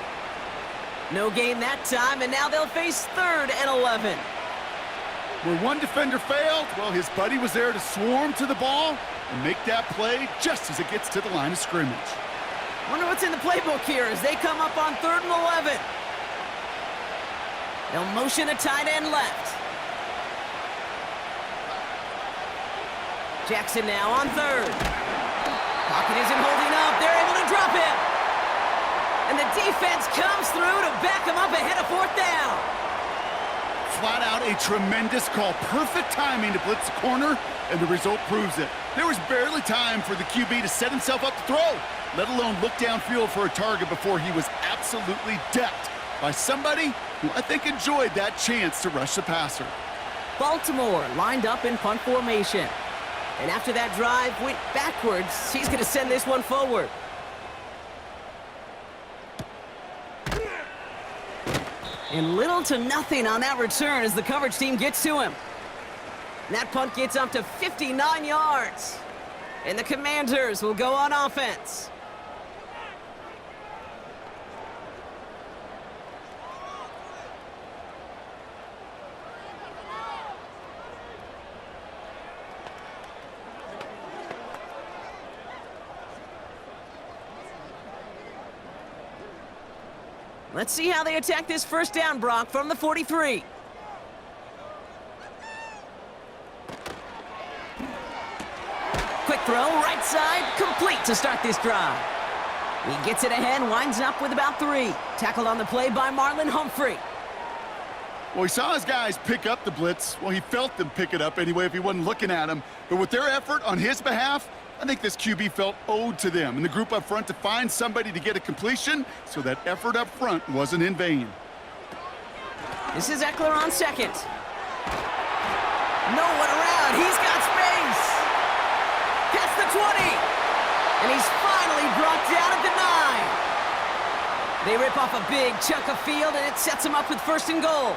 No gain that time, and now they'll face 3rd and 11. Where one defender failed, well, his buddy was there to swarm to the ball and make that play just as it gets to the line of scrimmage. Wonder what's in the playbook here as they come up on 3rd and 11. They'll motion a tight end left. Jackson now on 3rd. Pocket isn't holding up. They're able to drop him. And the defense comes through to back him up ahead of 4th down. Flat out a tremendous call. Perfect timing to blitz the corner, and the result proves it. There was barely time for the QB to set himself up to throw, let alone look downfield for a target before he was absolutely decked by somebody who I think enjoyed that chance to rush the passer. Baltimore lined up in punt formation. And after that drive went backwards, he's going to send this one forward. And little to nothing on that return as the coverage team gets to him. That punt gets up to 59 yards. And the Commanders will go on offense. Let's see how they attack this first down, Brock, from the 43. Quick throw, right side, complete to start this drive. He gets it ahead, winds up with about 3. Tackled on the play by Marlon Humphrey. Well, he saw his guys pick up the blitz. Well, he felt them pick it up anyway if he wasn't looking at him. But with their effort on his behalf, I think this QB felt owed to them and the group up front to find somebody to get a completion, so that effort up front wasn't in vain. This is Eckler on second. No one around. He's got space. Past the 20. And he's finally brought down at the 9. They rip off a big chunk of field, and it sets him up with 1st and goal.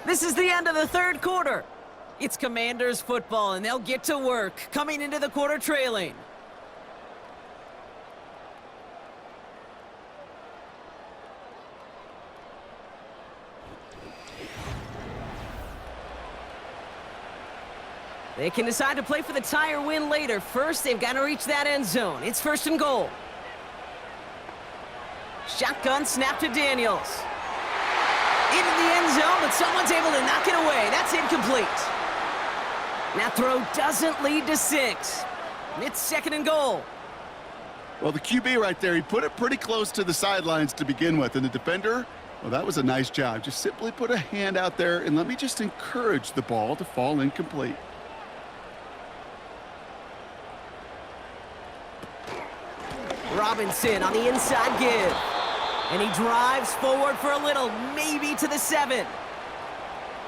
This is the end of the 3rd quarter. It's Commanders football, and they'll get to work, coming into the quarter trailing. They can decide to play for the tie or win later. First, they've got to reach that end zone. It's 1st and goal. Shotgun snap to Daniels. Into the end zone, but someone's able to knock it away. That's incomplete. That throw doesn't lead to 6. It's 2nd and goal. Well, the QB right there, he put it pretty close to the sidelines to begin with. And the defender, well, that was a nice job. Just simply put a hand out there and let me just encourage the ball to fall incomplete. Robinson on the inside give. And he drives forward for a little, maybe to the 7.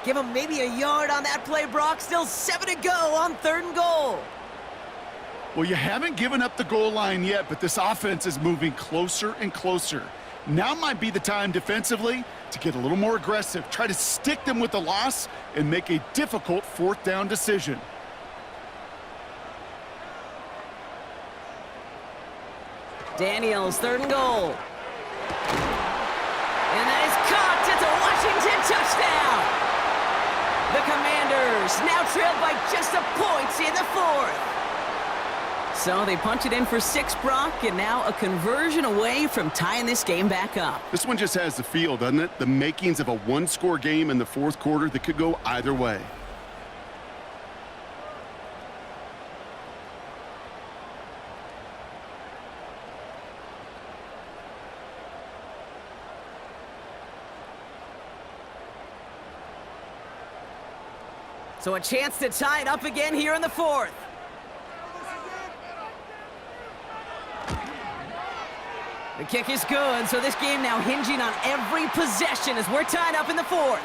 Give him maybe a yard on that play, Brock. Still 7 to go on 3rd and goal. Well, you haven't given up the goal line yet, but this offense is moving closer and closer. Now might be the time defensively to get a little more aggressive, try to stick them with the loss, and make a difficult 4th down decision. Daniels, 3rd and goal. And that is caught. It's a Washington touchdown. The Commanders now trailed by just a point in the 4th. So they punch it in for 6, Brock, and now a conversion away from tying this game back up. This one just has the feel, doesn't it? The makings of a 1-score game in the 4th quarter that could go either way. So a chance to tie it up again here in the 4th. The kick is good, so this game now hinging on every possession as we're tied up in the 4th.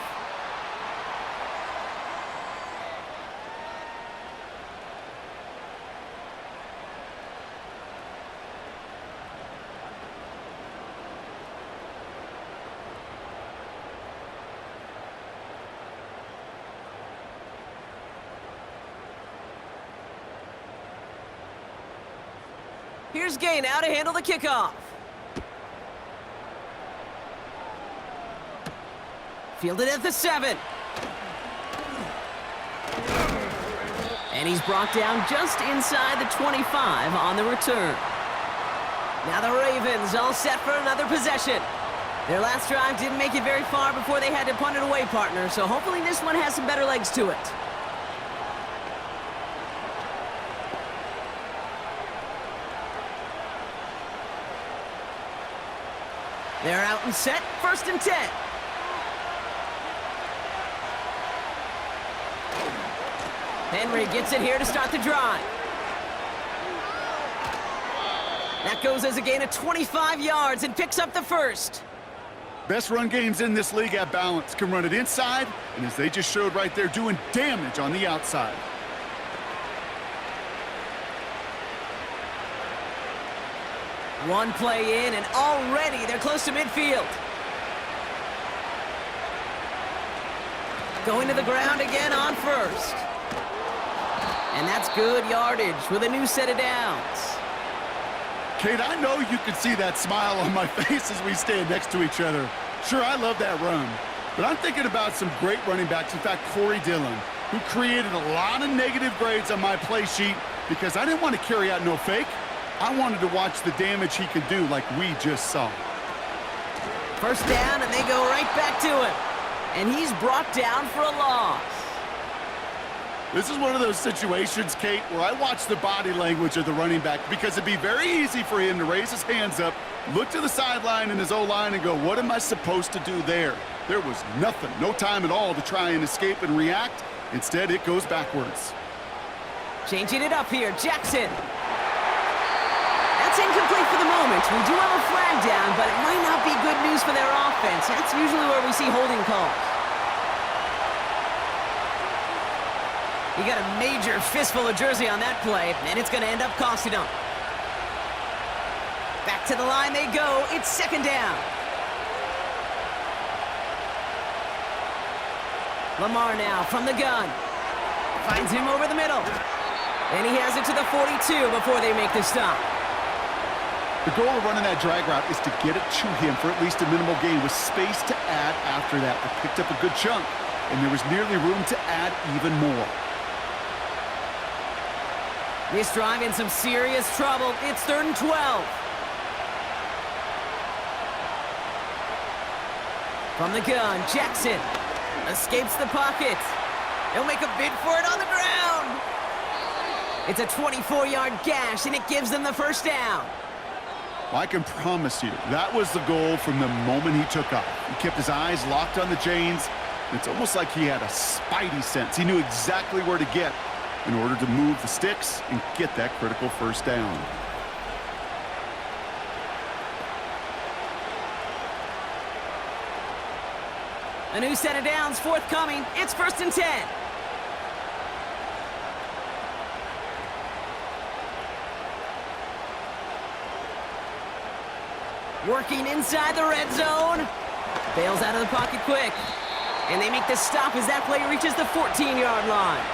Here's Gay now to handle the kickoff. Fielded at the 7. And he's brought down just inside the 25 on the return. Now the Ravens all set for another possession. Their last drive didn't make it very far before they had to punt it away, partner, so hopefully this one has some better legs to it. They're out and set, 1st and 10. Henry gets it here to start the drive. That goes as a gain of 25 yards and picks up the 1st. Best run games in this league at balance. Can run it inside, and as they just showed right there, doing damage on the outside. One play in, and already they're close to midfield. Going to the ground again on 1st. And that's good yardage with a new set of downs. Kate, I know you can see that smile on my face as we stand next to each other. Sure, I love that run. But I'm thinking about some great running backs. In fact, Corey Dillon, who created a lot of negative grades on my play sheet because I didn't want to carry out no fake. I wanted to watch the damage he could do like we just saw. 1st down, and they go right back to him. And he's brought down for a loss. This is one of those situations, Kate, where I watch the body language of the running back because it'd be very easy for him to raise his hands up, look to the sideline in his O-line and go, what am I supposed to do there? There was nothing, no time at all to try and escape and react. Instead, it goes backwards. Changing it up here, Jackson. That's incomplete for the moment. We do have a flag down, but it might not be good news for their offense. That's usually where we see holding calls. He got a major fistful of jersey on that play, and it's going to end up costing him. Back to the line they go. It's 2nd down. Lamar now from the gun. Finds him over the middle. And he has it to the 42 before they make the stop. The goal of running that drag route is to get it to him for at least a minimal gain with space to add after that. They picked up a good chunk, and there was nearly room to add even more. This drive in some serious trouble. It's 3rd and 12. From the gun, Jackson escapes the pocket. He'll make a bid for it on the ground. It's a 24-yard gash, and it gives them the 1st down. Well, I can promise you, that was the goal from the moment he took off. He kept his eyes locked on the chains. It's almost like he had a spidey sense. He knew exactly where to get in order to move the sticks and get that critical first down. A new set of downs forthcoming. It's 1st and 10. Working inside the red zone. Bails out of the pocket quick. And they make the stop as that play reaches the 14-yard line.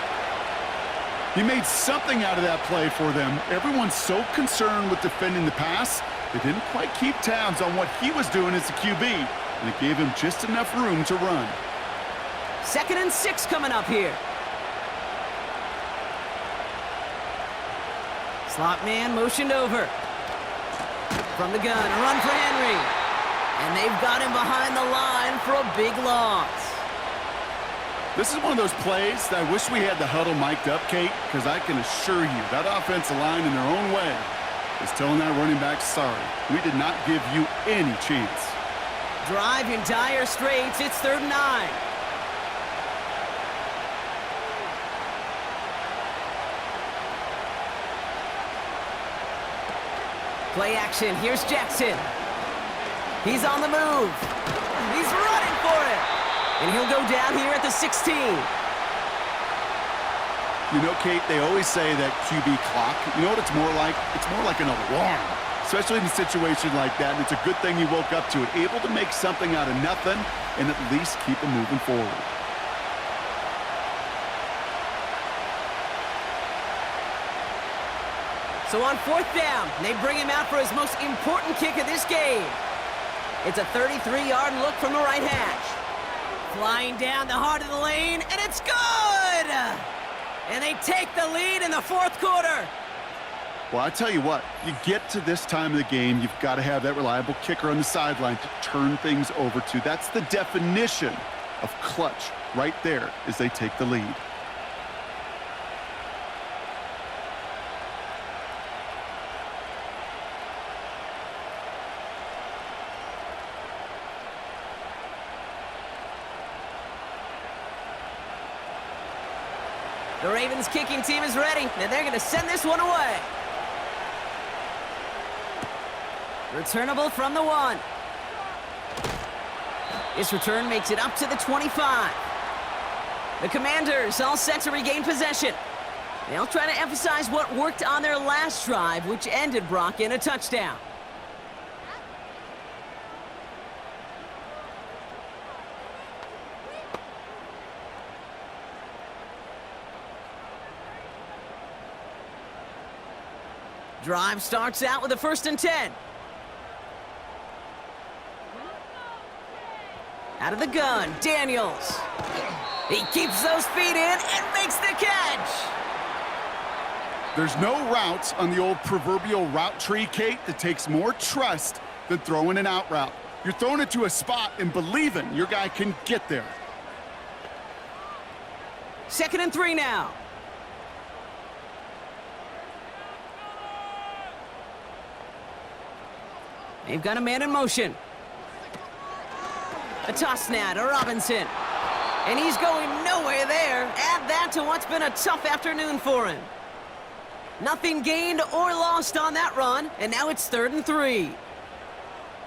He made something out of that play for them. Everyone's so concerned with defending the pass, they didn't quite keep tabs on what he was doing as a QB, and it gave him just enough room to run. 2nd and 6 coming up here. Slot man motioned over. From the gun, a run for Henry. And they've got him behind the line for a big loss. This is one of those plays that I wish we had the huddle mic'd up, Kate, because I can assure you that offensive line in their own way is telling that running back, sorry, we did not give you any chance. Drive in dire straits. It's 3rd and 9. Play action. Here's Jackson. He's on the move. He's running for it. And he'll go down here at the 16. You know, Kate, they always say that QB clock, you know what it's more like? It's more like an alarm, especially in a situation like that. And it's a good thing you woke up to it, able to make something out of nothing and at least keep them moving forward. So on 4th down, they bring him out for his most important kick of this game. It's a 33-yard look from the right hash. Flying down the heart of the lane, and it's good! And they take the lead in the 4th quarter. Well, I tell you what, you get to this time of the game, you've got to have that reliable kicker on the sideline to turn things over to. That's the definition of clutch right there as they take the lead. The Ravens kicking team is ready, and they're going to send this one away. Returnable from the 1. This return makes it up to the 25. The Commanders all set to regain possession. They'll try to emphasize what worked on their last drive, which ended, Brock, in a touchdown. Drive starts out with a 1st and 10. Out of the gun, Daniels. He keeps those feet in and makes the catch. There's no route on the old proverbial route tree, Kate, that takes more trust than throwing an out route. You're throwing it to a spot and believing your guy can get there. 2nd and 3 now. They've got a man in motion. A toss now to Robinson. And he's going nowhere there. Add that to what's been a tough afternoon for him. Nothing gained or lost on that run, and now it's 3rd and 3.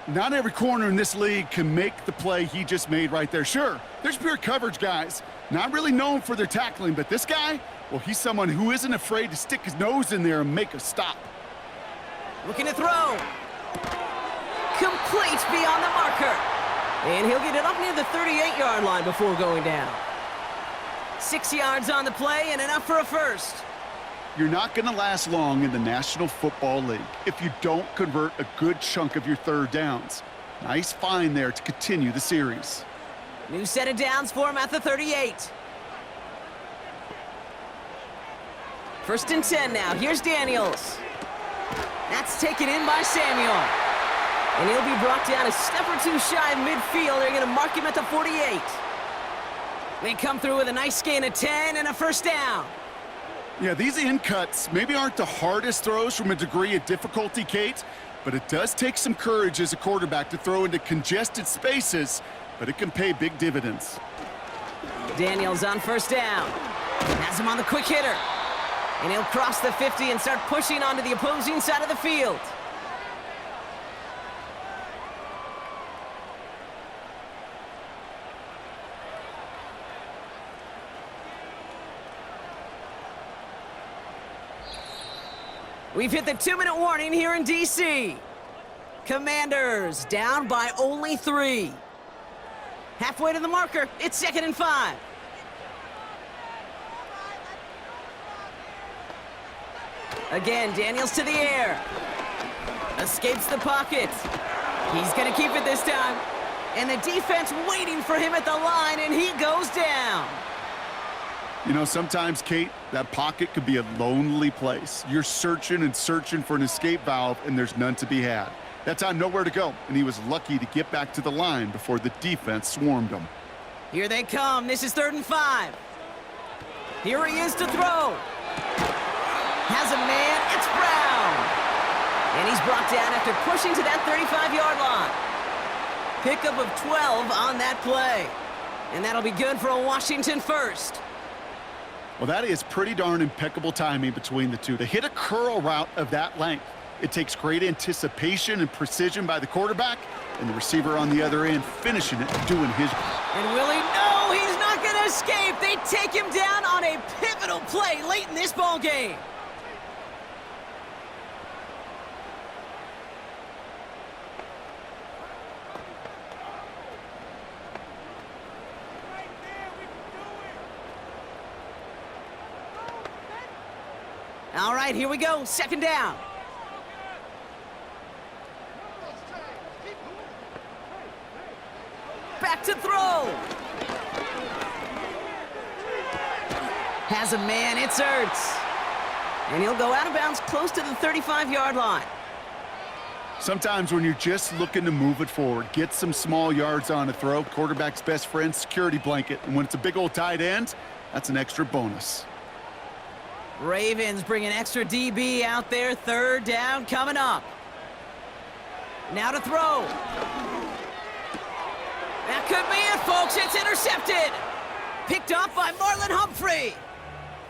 Not every corner in this league can make the play he just made right there. Sure, there's pure coverage guys, not really known for their tackling, but this guy, well, he's someone who isn't afraid to stick his nose in there and make a stop. Looking to throw. Complete beyond the marker. And he'll get it up near the 38-yard line before going down. 6 yards on the play and enough for a first. You're not going to last long in the National Football League if you don't convert a good chunk of your 3rd downs. Nice find there to continue the series. New set of downs for him at the 38. 1st and 10 now. Here's Daniels. That's taken in by Samuel. And he'll be brought down a step or two shy of midfield. They're going to mark him at the 48. They come through with a nice gain of 10 and a 1st down. Yeah, these in cuts maybe aren't the hardest throws from a degree of difficulty, Kate, but it does take some courage as a quarterback to throw into congested spaces, but it can pay big dividends. Daniels on first down. Has him on the quick hitter. And he'll cross the 50 and start pushing onto the opposing side of the field. We've hit the 2-minute warning here in D.C. Commanders down by only 3. Halfway to the marker, it's 2nd and 5. Again, Daniels to the air. Escapes the pocket. He's going to keep it this time. And the defense waiting for him at the line, and he goes down. You know, sometimes, Kate, that pocket could be a lonely place. You're searching and searching for an escape valve, and there's none to be had. That time, nowhere to go, and he was lucky to get back to the line before the defense swarmed him. Here they come. This is 3rd and 5. Here he is to throw. Has a man. It's Brown. And he's brought down after pushing to that 35-yard line. Pickup of 12 on that play. And that'll be good for a Washington first. Well, that is pretty darn impeccable timing between the two. To hit a curl route of that length, it takes great anticipation and precision by the quarterback, and the receiver on the other end finishing it and doing his. And will he? No, he's not going to escape. They take him down on a pivotal play late in this ball game. All right, here we go. 2nd down. Back to throw. Has a man. It's Ertz. And he'll go out of bounds close to the 35-yard line. Sometimes when you're just looking to move it forward, get some small yards on a throw, quarterback's best friend, security blanket. And when it's a big old tight end, that's an extra bonus. Ravens bring an extra DB out there. 3rd down coming up. Now to throw. That could be it, folks. It's intercepted. Picked off by Marlon Humphrey.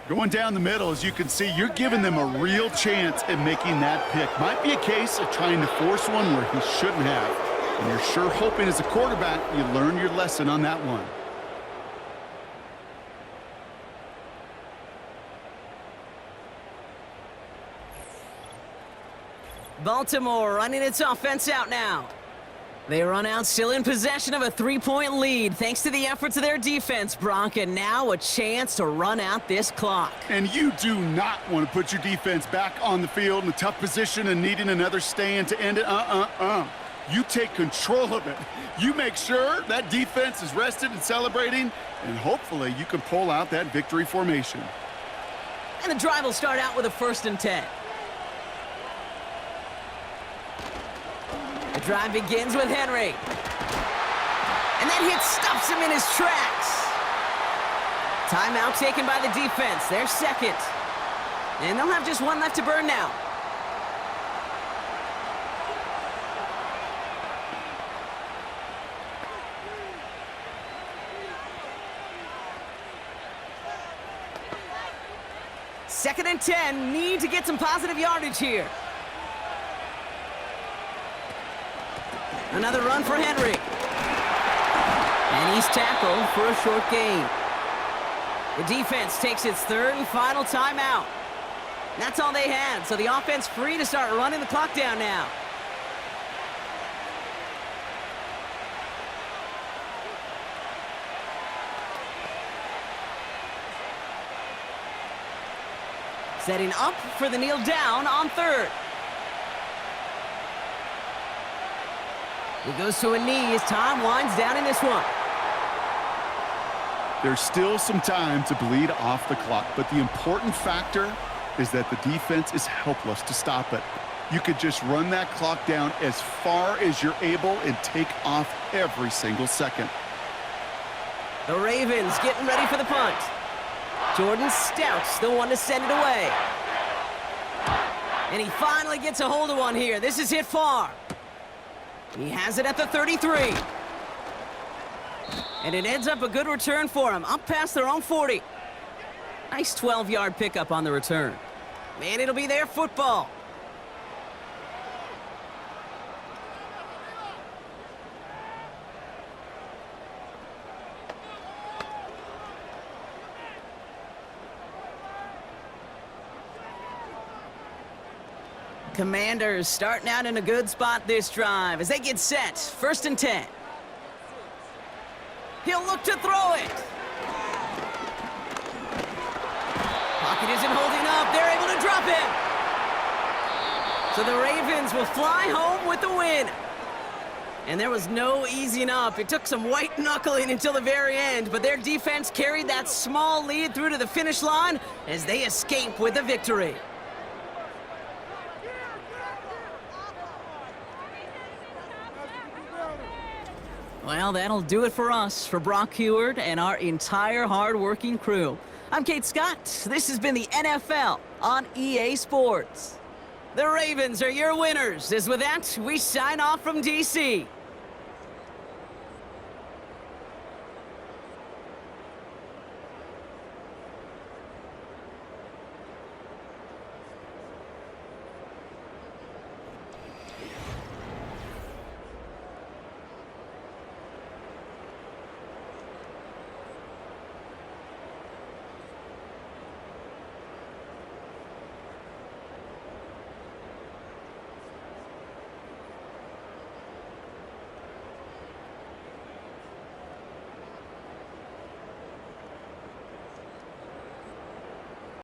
Going down the middle, as you can see, you're giving them a real chance at making that pick. Might be a case of trying to force one where he shouldn't have. And you're sure hoping as a quarterback you learn your lesson on that one. Baltimore running its offense out now. They run out still in possession of a 3-point lead thanks to the efforts of their defense, Brock, and now a chance to run out this clock. And you do not want to put your defense back on the field in a tough position and needing another stand to end it. You take control of it. You make sure that defense is rested and celebrating, and hopefully you can pull out that victory formation. And the drive will start out with a 1st and 10. The drive begins with Henry. And that hit stops him in his tracks. Timeout taken by the defense. Their 2nd. And they'll have just 1 left to burn now. Second and 10. Need to get some positive yardage here. Another run for Henry. And he's tackled for a short gain. The defense takes its 3rd and final timeout. That's all they had, so the offense free to start running the clock down now. Setting up for the kneel down on 3rd. He goes to a knee as time winds down in this one. There's still some time to bleed off the clock, but the important factor is that the defense is helpless to stop it. You could just run that clock down as far as you're able and take off every single second. The Ravens getting ready for the punt. Jordan Stout's the one to send it away. And he finally gets a hold of one here. This is hit far. He has it at the 33. And it ends up a good return for him, up past their own 40. Nice 12-yard pickup on the return. And it'll be their football. Commanders starting out in a good spot this drive as they get set. 1st and 10. He'll look to throw it. Pocket isn't holding up. They're able to drop it. So the Ravens will fly home with the win. And there was no easing up. It took some white knuckling until the very end, but their defense carried that small lead through to the finish line as they escape with the victory. Well, that'll do it for us, for Brock Heward and our entire hard-working crew. I'm Kate Scott. This has been the NFL on EA Sports. The Ravens are your winners. As with that, we sign off from D.C.